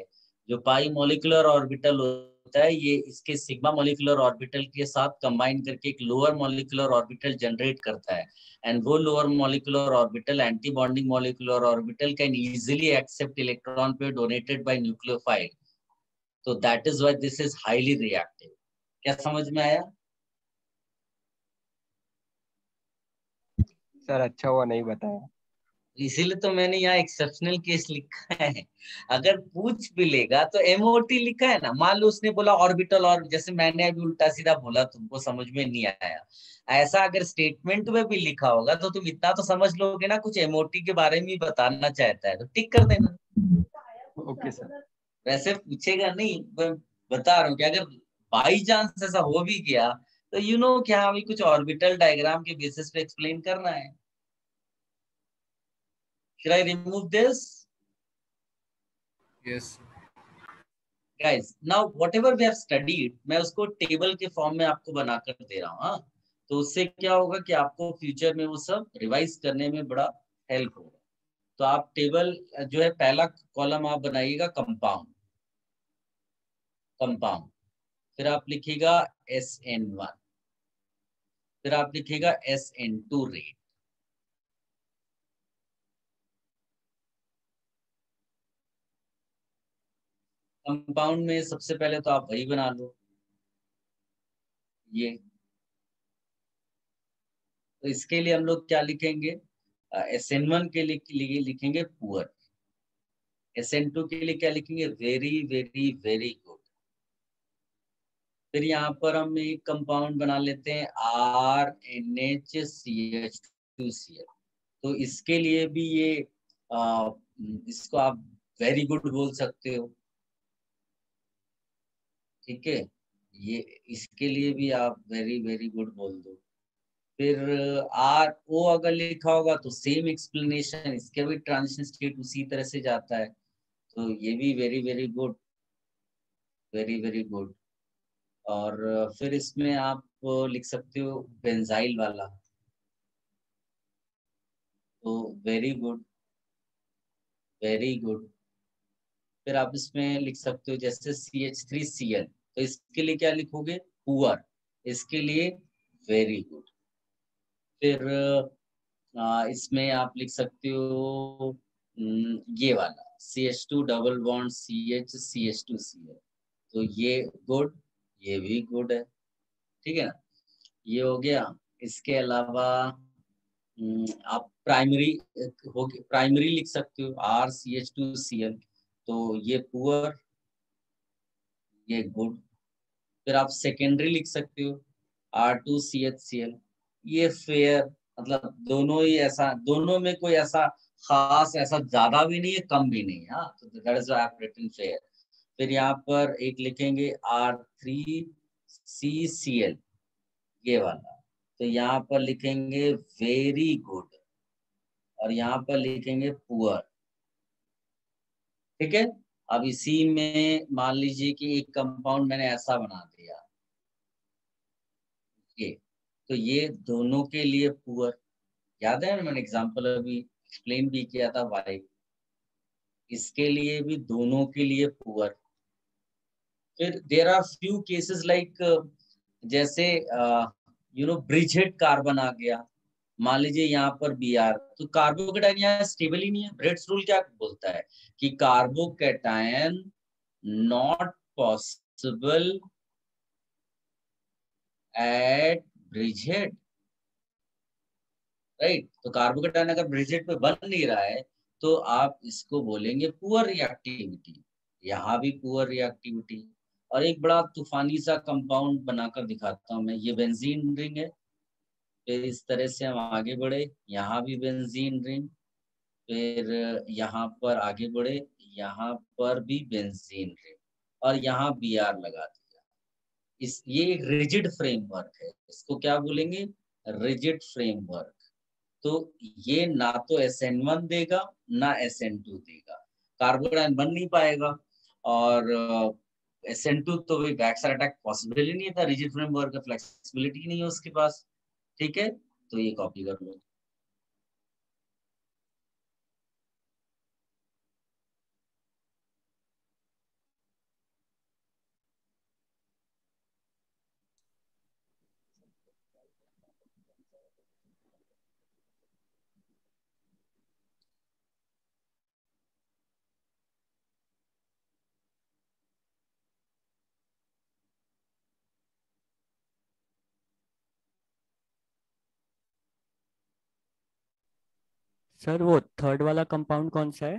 जो पाई मॉलिक्यूलर ऑर्बिटल होता है, ये इसके सिग्मा मॉलिक्यूलर ऑर्बिटल के साथ कंबाइन करके एक लोअर मॉलिक्यूलर ऑर्बिटल जनरेट करता है। एंड वो lower molecular orbital antibonding molecular orbital can easily accept electron pair donated by nucleophile. तो that is why this is highly reactive. क्या समझ में आया? सर अच्छा हुआ नहीं बताया। इसीलिए तो मैंने यहाँ एक्सेप्शनल केस लिखा है। अगर पूछ भी लेगा तो एमओटी लिखा है ना, मान लो उसने बोला ऑर्बिटल, और जैसे मैंने अभी उल्टा सीधा बोला तुमको समझ में नहीं आया, ऐसा अगर स्टेटमेंट में भी लिखा होगा तो तुम इतना तो समझ लोगे ना, कुछ एमओटी के बारे में ही बताना चाहता है तो टिक कर देना। Okay sir. वैसे पूछेगा नहीं, मैं बता रहा हूँ कि अगर बाई चांस ऐसा हो भी गया तो यू नो क्या अभी कुछ ऑर्बिटल डायग्राम के बेसिस पे एक्सप्लेन करना है। Should I remove this? Yes. Guys, now whatever we have studied, मैं उसको टेबल के फॉर्म में आपको बनाकर दे रहा हूँ। हाँ, तो उससे क्या होगा कि आपको फ्यूचर में वो सब रिवाइज करने में बड़ा हेल्प होगा। तो आप टेबल जो है पहला कॉलम आप बनाइएगा कंपाउंड, कंपाउंड, फिर आप लिखिएगा SN1, फिर आप लिखिएगा SN2 रेट, कंपाउंड में सबसे पहले तो आप वही बना लो ये। तो इसके लिए हम लोग क्या लिखेंगे, SN1 के लिए लिखेंगे पुअर, SN2 के लिए क्या लिखेंगे, वेरी वेरी वेरी गुड। फिर यहाँ पर हम एक कंपाउंड बना लेते हैं RNHCH2Cl, तो इसके लिए भी ये इसको आप वेरी गुड बोल सकते हो, ठीक है, ये इसके लिए भी आप वेरी वेरी गुड बोल दो। फिर RO अगर लिखा होगा तो सेम एक्सप्लेनेशन, इसके भी ट्रांजिशन स्टेट उसी तरह से जाता है, तो ये भी very very good, very very good. और फिर इसमें आप लिख सकते हो बेंजाइल वाला, तो वेरी गुड, वेरी गुड। फिर आप इसमें लिख सकते हो जैसे CH3Cl, तो इसके लिए क्या लिखोगे, पुअर, इसके लिए वेरी गुड। फिर इसमें आप लिख सकते हो ये वाला CH2 double bond CH CH2Cl, तो ये गुड, ये भी गुड है, ठीक है ना, ये हो गया। इसके अलावा आप प्राइमरी प्राइमरी लिख सकते हो RCH2Cl, तो ये पुअर, ये गुड। फिर आप सेकेंडरी लिख सकते हो R2CHCl, ये फेयर, मतलब दोनों ही ऐसा, दोनों में कोई ऐसा खास ऐसा ज्यादा भी नहीं है कम भी नहीं है, हाँ, तो that is why I have written fair. फिर यहाँ पर एक लिखेंगे R3CCl, ये वाला, तो यहाँ पर लिखेंगे वेरी गुड, और यहाँ पर लिखेंगे पुअर, ठीक है। अब इसी में मान लीजिए कि एक कंपाउंड मैंने ऐसा बना दिया, ये, तो ये दोनों के लिए पुअर, याद है मैंने एग्जांपल अभी एक्सप्लेन भी किया था वाई, इसके लिए भी दोनों के लिए पुअर। फिर there are few cases like, जैसे ब्रिजेड कार्बन आ गया, मान लीजिए यहाँ पर Br, तो कार्बोकेटायन यहाँ स्टेबल ही नहीं है। ब्रेड्स रूल क्या बोलता है कि carbocation not possible at bridged, right. तो कार्बोकेटायन अगर ब्रिजेड पे बन नहीं रहा है तो आप इसको बोलेंगे पुअर रिएक्टिविटी, यहाँ भी पुअर रिएक्टिविटी। और एक बड़ा तूफानी सा कंपाउंड बनाकर दिखाता हूँ मैं, ये बेंजीन रिंग है, फिर इस तरह से हम आगे बढ़े, यहाँ भी बेंजीन रिंग, फिर यहाँ पर आगे बढ़े, यहाँ पर भी बेंजीन रिंग, और यहाँ Br लगा दिया। ये एक रिजिड फ्रेमवर्क है, इसको क्या बोलेंगे, रिजिड फ्रेमवर्क। तो ये ना तो SN1 देगा ना SN2 देगा, कार्बोकेटायन बन नहीं पाएगा, और SN2 तो वही बैक साइड अटैक पॉसिबल ही नहीं था, रिजिड फ्रेमवर्क का फ्लेक्सिबिलिटी नहीं है उसके पास, ठीक है। तो ये कॉपी कर लो। सर वो थर्ड वाला कंपाउंड कौन सा है?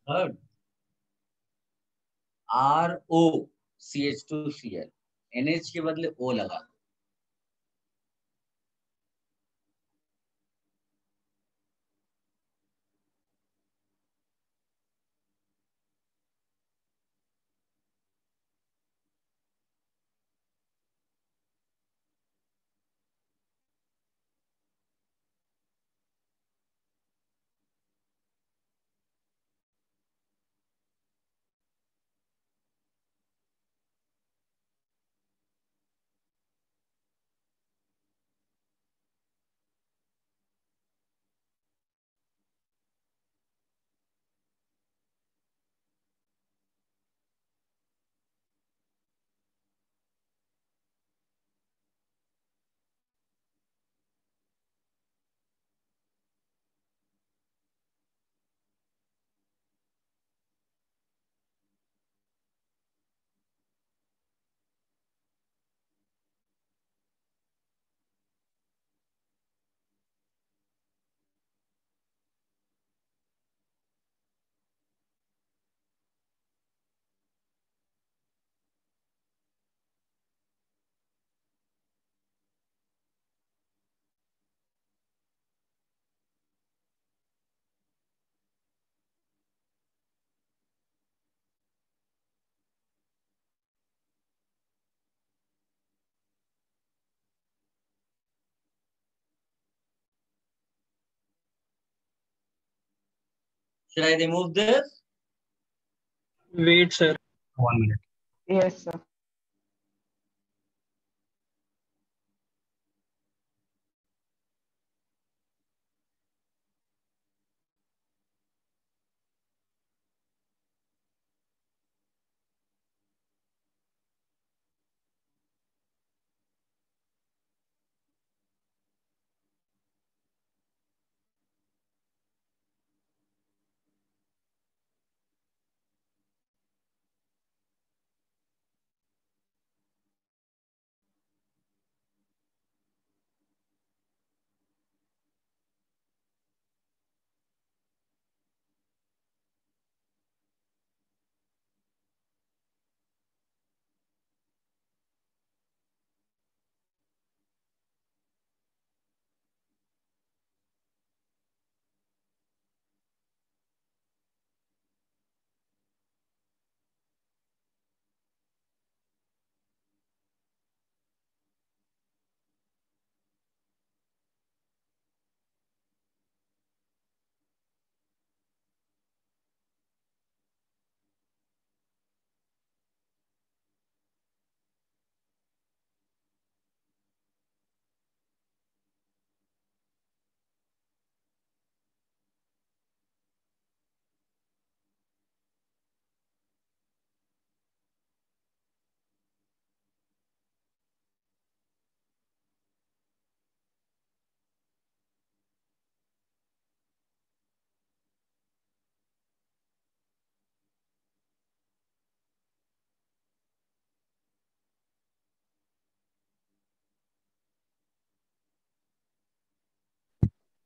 थर्ड ROCH2Cl, NH के बदले O लगा दो। Should I remove this? Wait, sir. 1 minute. Yes, sir.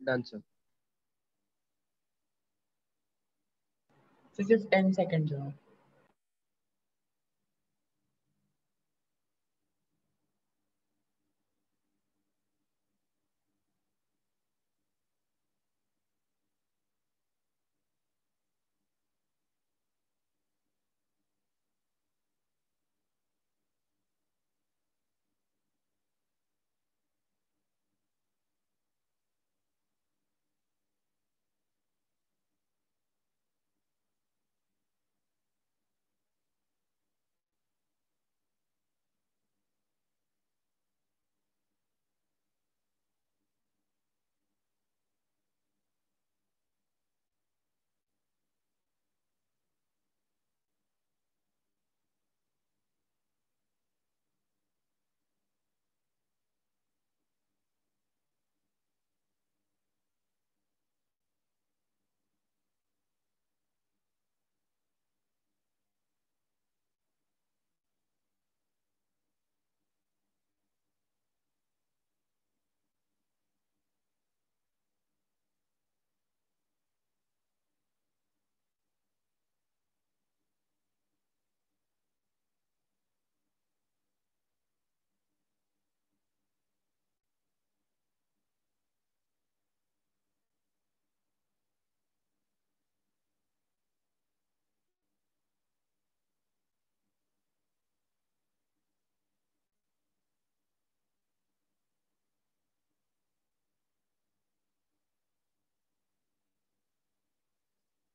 Done, sir. So सिर्फ 10 seconds और।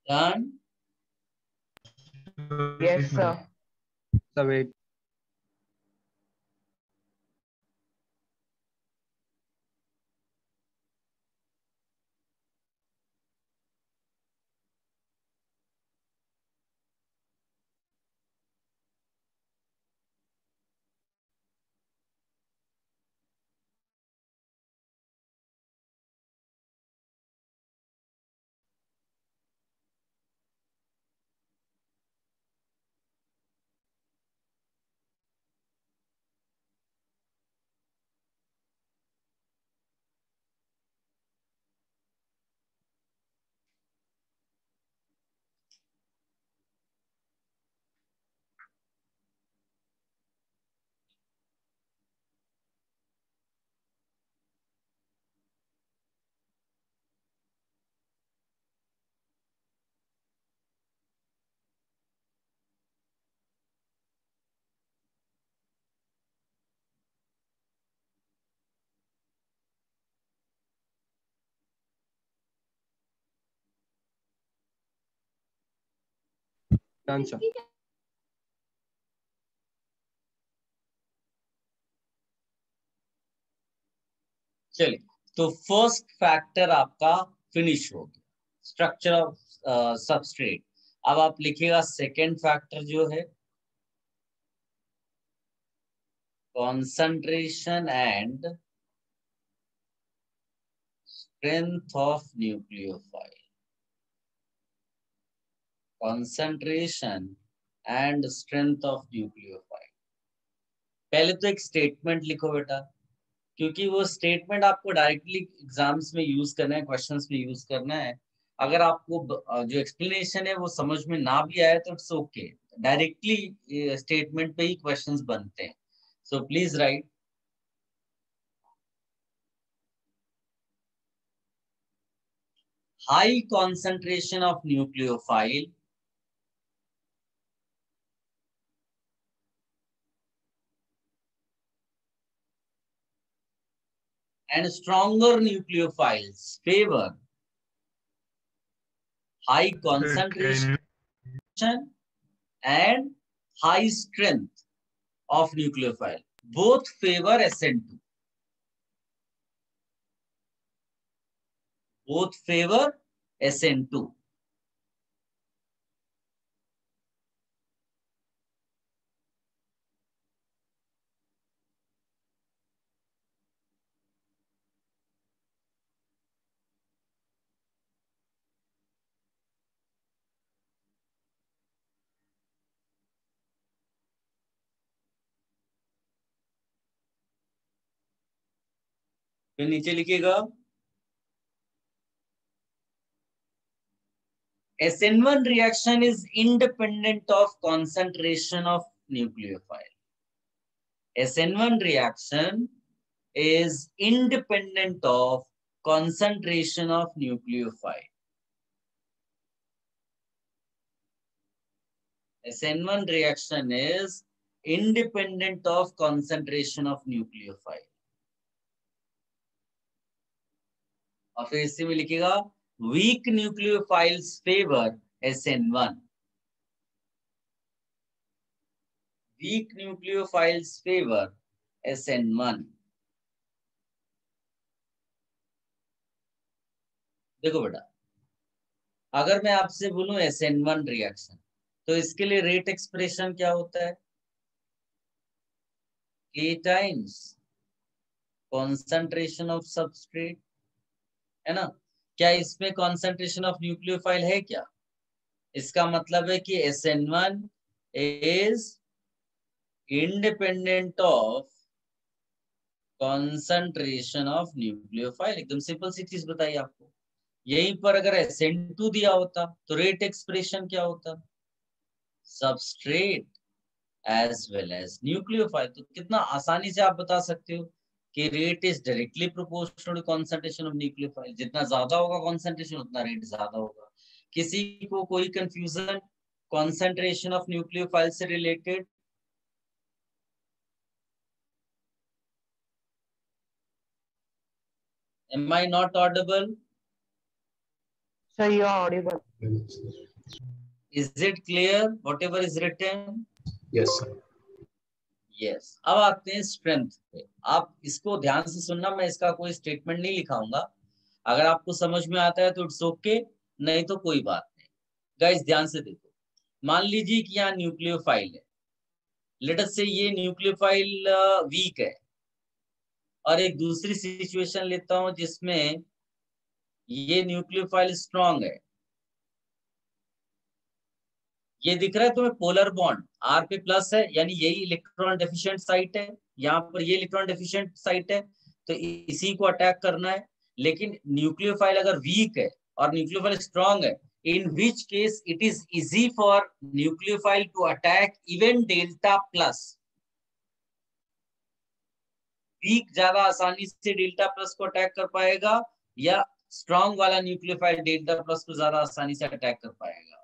Done? Yes, sir. So wait. Done, sir. चलिए, तो फर्स्ट फैक्टर आपका फिनिश हो गया, स्ट्रक्चर ऑफ सबस्ट्रेट। अब आप लिखिएगा सेकेंड फैक्टर जो है concentration and strength of nucleophile. Concentration and strength of nucleophile. पहले तो एक स्टेटमेंट लिखो बेटा, क्योंकि वो स्टेटमेंट आपको डायरेक्टली एग्जाम्स में यूज करना है, क्वेश्चंस में यूज करना है। अगर आपको जो एक्सप्लेनेशन है वो समझ में ना भी आए तो इट्स ओके, डायरेक्टली स्टेटमेंट पे ही क्वेश्चंस बनते हैं। So please right high concentration of nucleophile and stronger nucleophiles favor high concentration and high strength of nucleophile. Both favor SN2. Both favor SN2. फिर नीचे लिखिएगा SN1 reaction is independent of concentration of nucleophile. SN1 reaction is independent of concentration of nucleophile. SN1 reaction is independent of concentration of nucleophile. और फिर इसी में लिखिएगा weak nucleophiles favor SN1. Weak nucleophiles favor SN1. देखो बेटा, अगर मैं आपसे बोलूं SN1 रिएक्शन, तो इसके लिए रेट एक्सप्रेशन क्या होता है? K times concentration of substrate, है ना? क्या इसमें कॉन्सेंट्रेशन ऑफ न्यूक्लियोफाइल है क्या? इसका मतलब है कि SN1 is independent of concentration of nucleophile. एकदम सिंपल सी चीज बताई आपको। यहीं पर अगर SN2 दिया होता तो रेट एक्सप्रेशन क्या होता? Substrate as well as nucleophile. तो कितना आसानी से आप बता सकते हो कि rate is directly proportional to concentration of nucleophile. जितना ज्यादा होगा कॉन्सेंट्रेशन उतना रेट ज्यादा होगा। किसी को कोई कंफ्यूजन कॉन्सेंट्रेशन ऑफ न्यूक्लियोफाइल से related? Am I not audible? Sir, you are audible. Is it clear whatever is written? Yes sir. Yes. अब आते हैं स्ट्रेंथ पे। आप इसको ध्यान से सुनना, मैं इसका कोई स्टेटमेंट नहीं लिखाऊंगा। अगर आपको समझ में आता है तो इट्स ओके, नहीं तो कोई बात नहीं। गाइस ध्यान से देखो, मान लीजिए कि यहाँ न्यूक्लियोफाइल है, लेट अस से ये न्यूक्लियोफाइल वीक है, और एक दूसरी सिचुएशन लेता हूं जिसमें ये न्यूक्लियोफाइल स्ट्रांग है। ये दिख रहा है तुम्हें पोलर बॉन्ड R पे प्लस है, यानी यही इलेक्ट्रॉन डेफिशिएंट साइट है, यहाँ पर ये इलेक्ट्रॉन डेफिशिएंट साइट है, तो इसी को अटैक करना है। लेकिन न्यूक्लियोफाइल अगर वीक है और न्यूक्लियोफाइल स्ट्रांग है, in which case it is easy for nucleophile to attack even delta plus. Weak ज्यादा आसानी से डेल्टा प्लस को अटैक कर पाएगा, या स्ट्रांग वाला न्यूक्लियोफाइल डेल्टा प्लस को ज्यादा आसानी से अटैक कर पाएगा?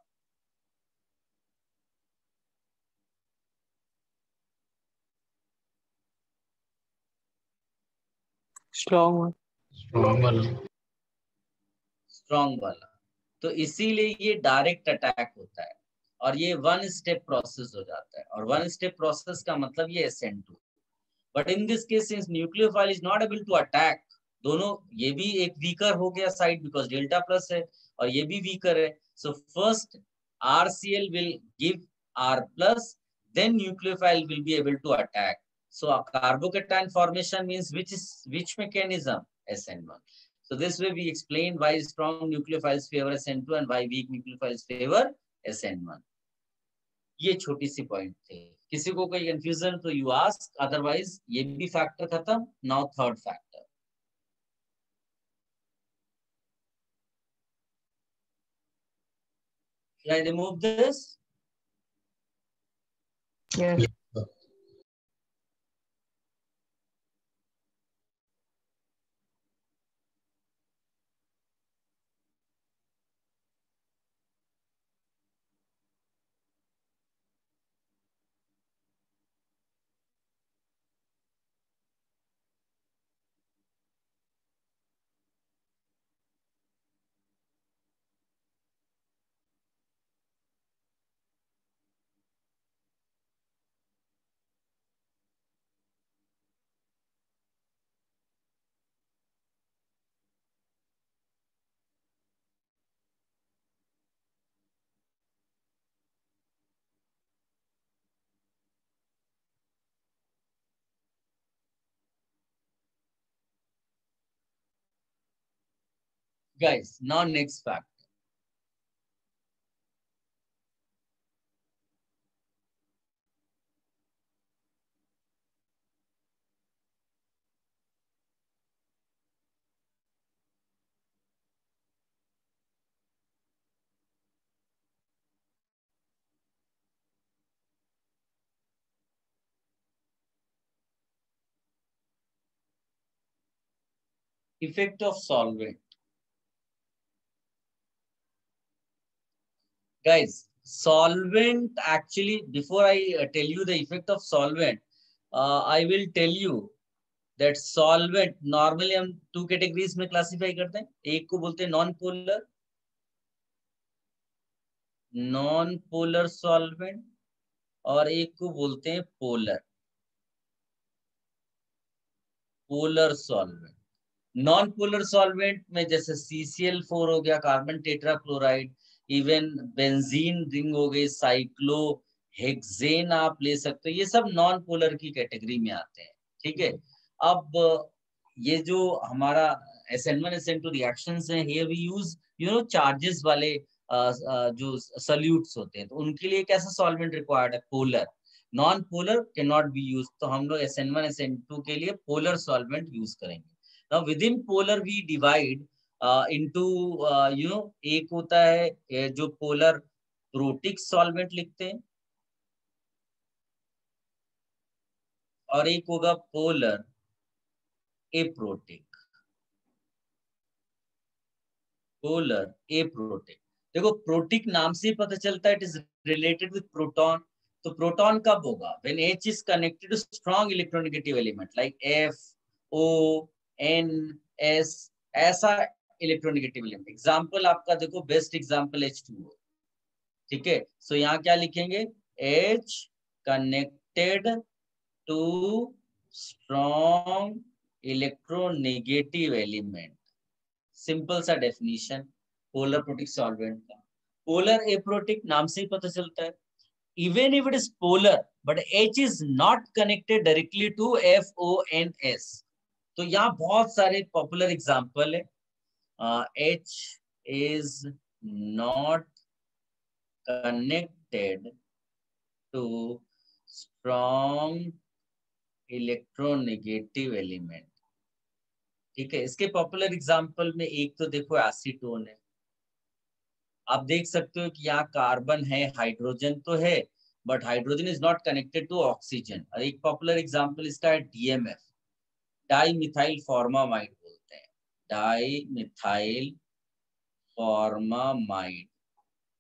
स्ट्रॉन्ग वाला। स्ट्रांग वाला। तो इसीलिए ये डायरेक्ट अटैक होता है और ये वन स्टेप प्रोसेस हो जाता है, और वन स्टेप प्रोसेस का मतलब ये SN2। But in this case since nucleophile is not able to attack, दोनों, ये भी एक वीकर हो गया साइड बिकॉज डेल्टा प्लस है, और ये भी वीकर है। So first RCl will give R plus, then nucleophile will be able to attack. So a carbocation formation means which mechanism? SN1. So this way we explain why strong nucleophiles favor SN2 and why weak nucleophiles favor SN1. ये छोटी C point थे। किसी को कोई confusion तो you ask, otherwise ये भी factor खत्म। Now third factor. Should I remove this? Yes. Guys, now next fact. Effect of solvent. Guys, solvent actually, before I tell you the effect of solvent, I will tell you that solvent normally हम two categories में classify करते हैं। एक को बोलते हैं non polar solvent, और एक को बोलते हैं polar solvent. Non polar solvent में जैसे CCl4 हो गया, carbon tetrachloride, even benzene ring हो गई, साइक्लोहेक्सेन आप ले सकते हो, ये सब नॉन पोलर की कैटेगरी में आते हैं। ठीक है, अब ये जो हमारा SN1 SN2 रिएक्शंस हैं, here we use चार्जेस वाले जो सॉल्यूट्स होते हैं, तो उनके लिए कैसा सॉल्वेंट रिक्वायर्ड है? Polar. Non polar can not be use, तो हम लोग SN1 SN2 के लिए पोलर सॉल्वेंट यूज करेंगे। Now within polar we divide into एक होता है जो पोलर प्रोटिक सॉल्वेंट लिखते हैं, और एक होगा पोलर एप्रोटिक। देखो प्रोटिक नाम से ही पता चलता है it is related with proton. तो प्रोटॉन कब होगा? When H is connected to strong electronegative element like F, O, N, S। ऐसा इलेक्ट्रोनेगेटिव एलिमेंट। एग्जाम्पल आपका देखो, बेस्ट एग्जाम्पल H2O, ठीक है। सो यहाँ क्या लिखेंगे, H connected to strong electronegative element. Simple सा डेफिनेशन पोलर प्रोटिक सॉल्वेंट का। पोलर एप्रोटिक नाम से ही पता चलता है, even if it is polar but H is not connected directly to FONS। तो यहाँ बहुत सारे पॉपुलर एग्जाम्पल है। H is not connected to strong electronegative element, ठीक है। इसके पॉपुलर एग्जाम्पल में एक तो देखो एसीटोन है। आप देख सकते हो कि यहाँ कार्बन है, हाइड्रोजन तो है, but hydrogen is not connected to oxygen. और एक पॉपुलर एग्जांपल इसका है DMF, डाई मिथाइल फॉर्मामाइड बोलते हैं, डाई मिथाइल फॉर्मामाइड।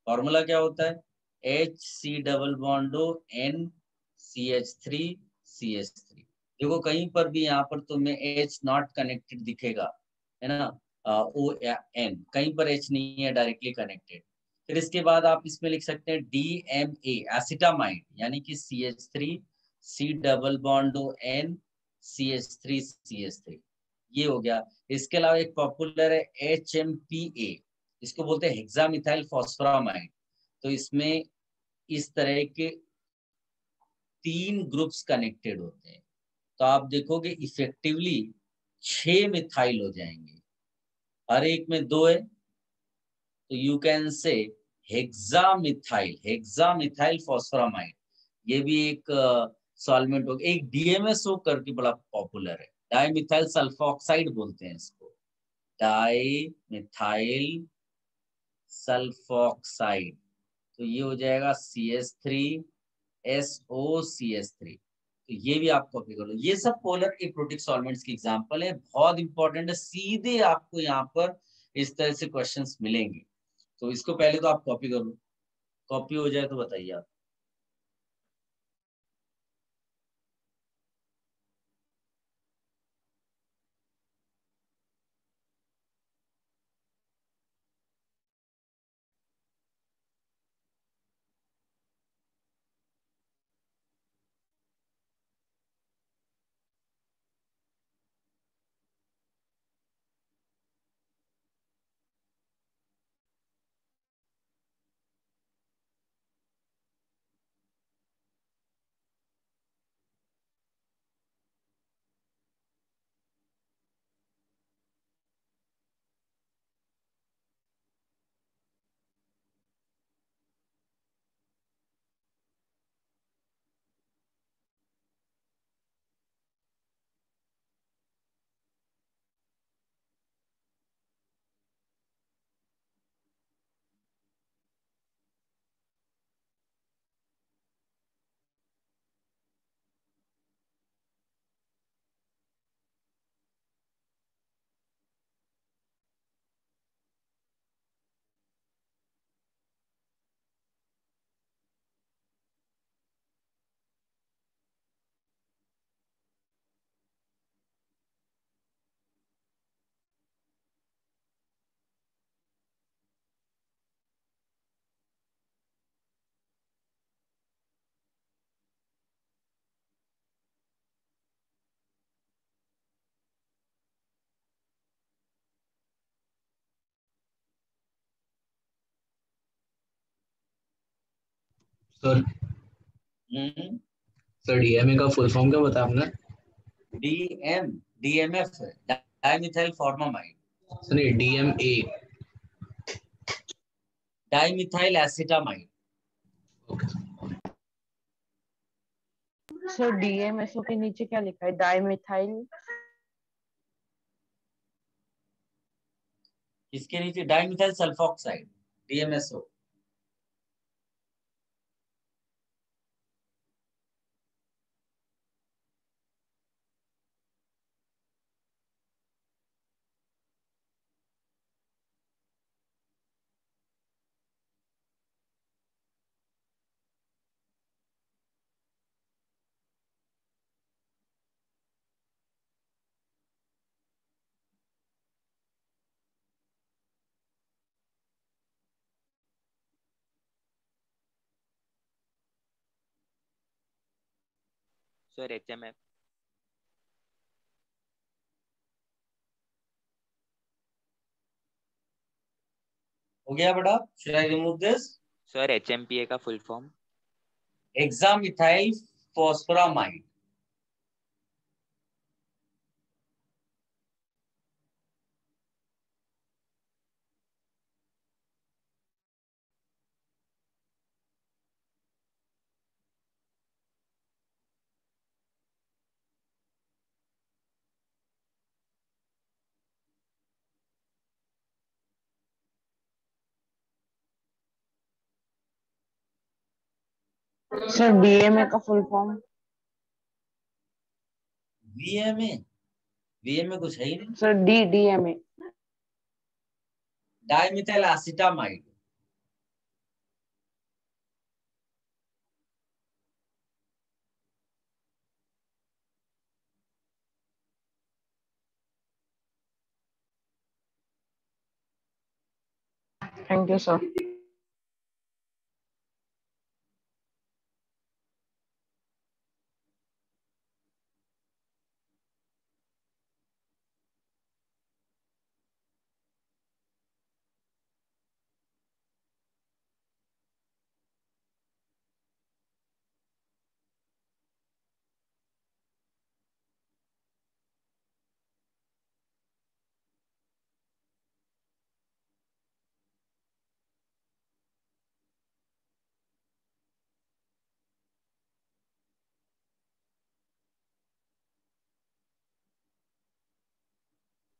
फॉर्मूला क्या होता है, HC डबल बॉन्डो NCH3CH3। देखो कहीं पर भी यहाँ पर तुम्हें H नॉट कनेक्टेड दिखेगा, है ना, ON, कहीं पर H नहीं है डायरेक्टली कनेक्टेड। फिर इसके बाद आप इसमें लिख सकते हैं DMA एसिटामाइड, यानी कि CH3C डबल बॉन्डो NCH3CH3, ये हो गया। इसके अलावा एक पॉपुलर है HMPA, इसको बोलते हैं हेक्सामिथाइल फॉस्फोरामाइड। तो इसमें इस तरह के 3 ग्रुप्स कनेक्टेड होते हैं, तो आप देखोगे इफेक्टिवली 6 मिथाइल हो जाएंगे, हर एक में 2 है, तो यू कैन से हेक्सामिथाइल फॉस्फोरामाइड। ये भी एक सॉल्वेंट हो गया। एक DMSO करके बड़ा पॉपुलर है, डाइमिथाइल सल्फोक्साइड बोलते हैं इसको, डाइमिथाइल सल्फोक्साइड। तो ये हो जाएगा CH3SOCH3। तो ये भी आप कॉपी कर लो। ये सब पोलर एप्रोटिक सॉल्वेंट्स की एग्जांपल है, बहुत इंपॉर्टेंट है, सीधे आपको यहाँ पर इस तरह से क्वेश्चंस मिलेंगे। तो इसको पहले तो आप कॉपी कर लो, कॉपी हो जाए तो बताइए आप। सर सर DMA का फुल फॉर्म क्या बताया आपने? DMF है, डाइमिथाइल फॉर्मामाइड। सुनिए DMA, dimethyl acetamide. Sir DMSO के नीचे क्या लिखा है, डाइमिथाइल? इसके नीचे dimethyl sulphoxide, DMSO। Sir HMF। हो गया बेटा? Should I remove this? Sir HMPA का full form? Hexamethyl फॉस्फोरामाइड। Sir DMA का फुल फॉर्म? वीएमए? वीएमए कुछ है ही नहीं। Sir DMA. Dimethyl acetamide. Thank you sir.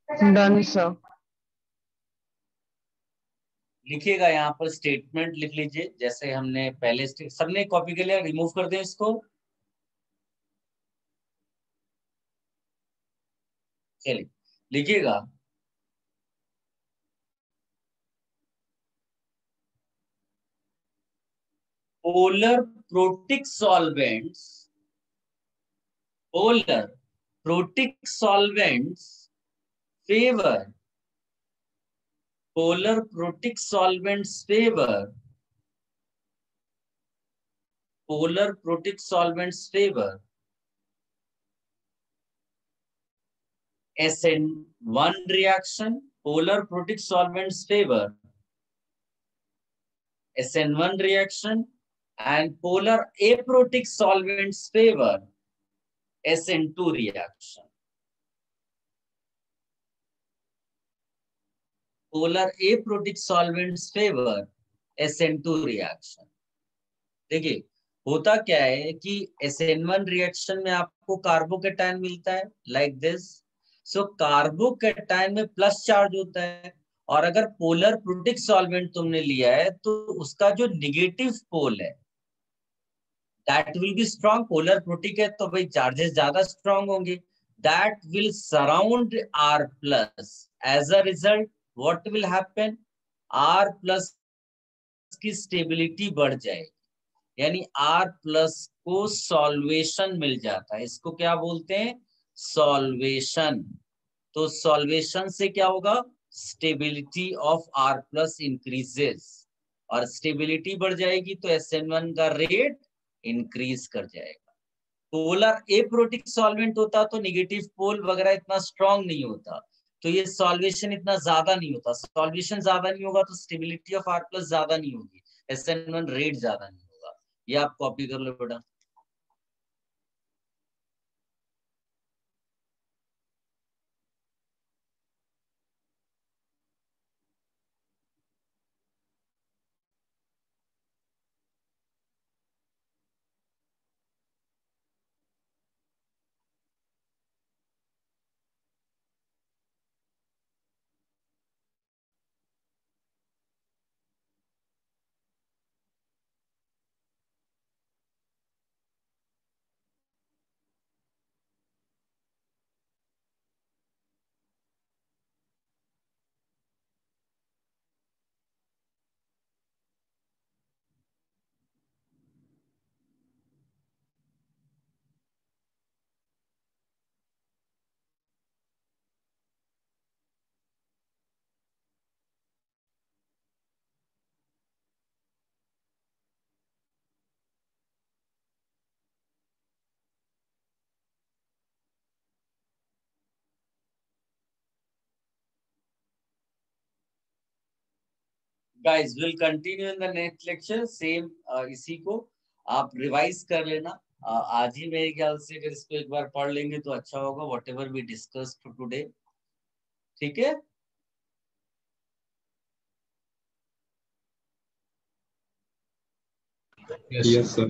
Done sir. लिखिएगा यहाँ पर स्टेटमेंट लिख लीजिए जैसे हमने पहले सबने कॉपी के लिए रिमूव कर दें इसको। चलिए लिखिएगा। Polar protic solvents, polar protic solvents favor, polar protic solvents favor, polar protic solvents favor SN1 reaction, polar protic solvents favor SN1 reaction, and polar aprotic solvents favor SN2 reaction. Polar aprotic solvents favor SN2 reaction. देखिए होता क्या है कि SN1 reaction में आपको carbocation मिलता है like this. So carbocation में प्लस चार्ज होता है, और अगर पोलर प्रोटिक सॉल्वेंट तुमने लिया है तो उसका जो निगेटिव पोल है that will be strong. Polar protic है तो भाई चार्जेस ज्यादा स्ट्रॉन्ग होंगे, that will surround R plus. As a result what will happen, R plus की स्टेबिलिटी बढ़ जाएगी, यानी R प्लस को सॉल्वेशन मिल जाता है। इसको क्या बोलते हैं? सॉल्वेशन। तो सॉल्वेशन से क्या होगा? Stability of R plus increases, और स्टेबिलिटी बढ़ जाएगी तो SN1 का रेट इंक्रीज कर जाएगा। पोलर एप्रोटिक सॉल्वेंट होता तो नेगेटिव पोल वगैरह इतना स्ट्रांग नहीं होता, तो ये सॉल्वेशन इतना ज्यादा नहीं होता। सॉल्वेशन ज्यादा नहीं होगा तो स्टेबिलिटी ऑफ R प्लस ज्यादा नहीं होगी, SN1 रेट ज्यादा नहीं होगा। ये आप कॉपी कर लो बेटा। Guys will continue in the next lecture same इसी को आप रिवाइज कर लेना। आज ही मेरे ख्याल से अगर इसको एक बार पढ़ लेंगे तो अच्छा होगा, व्हाटएवर वी डिस्कस टुडे। ठीक है। Yes, sir.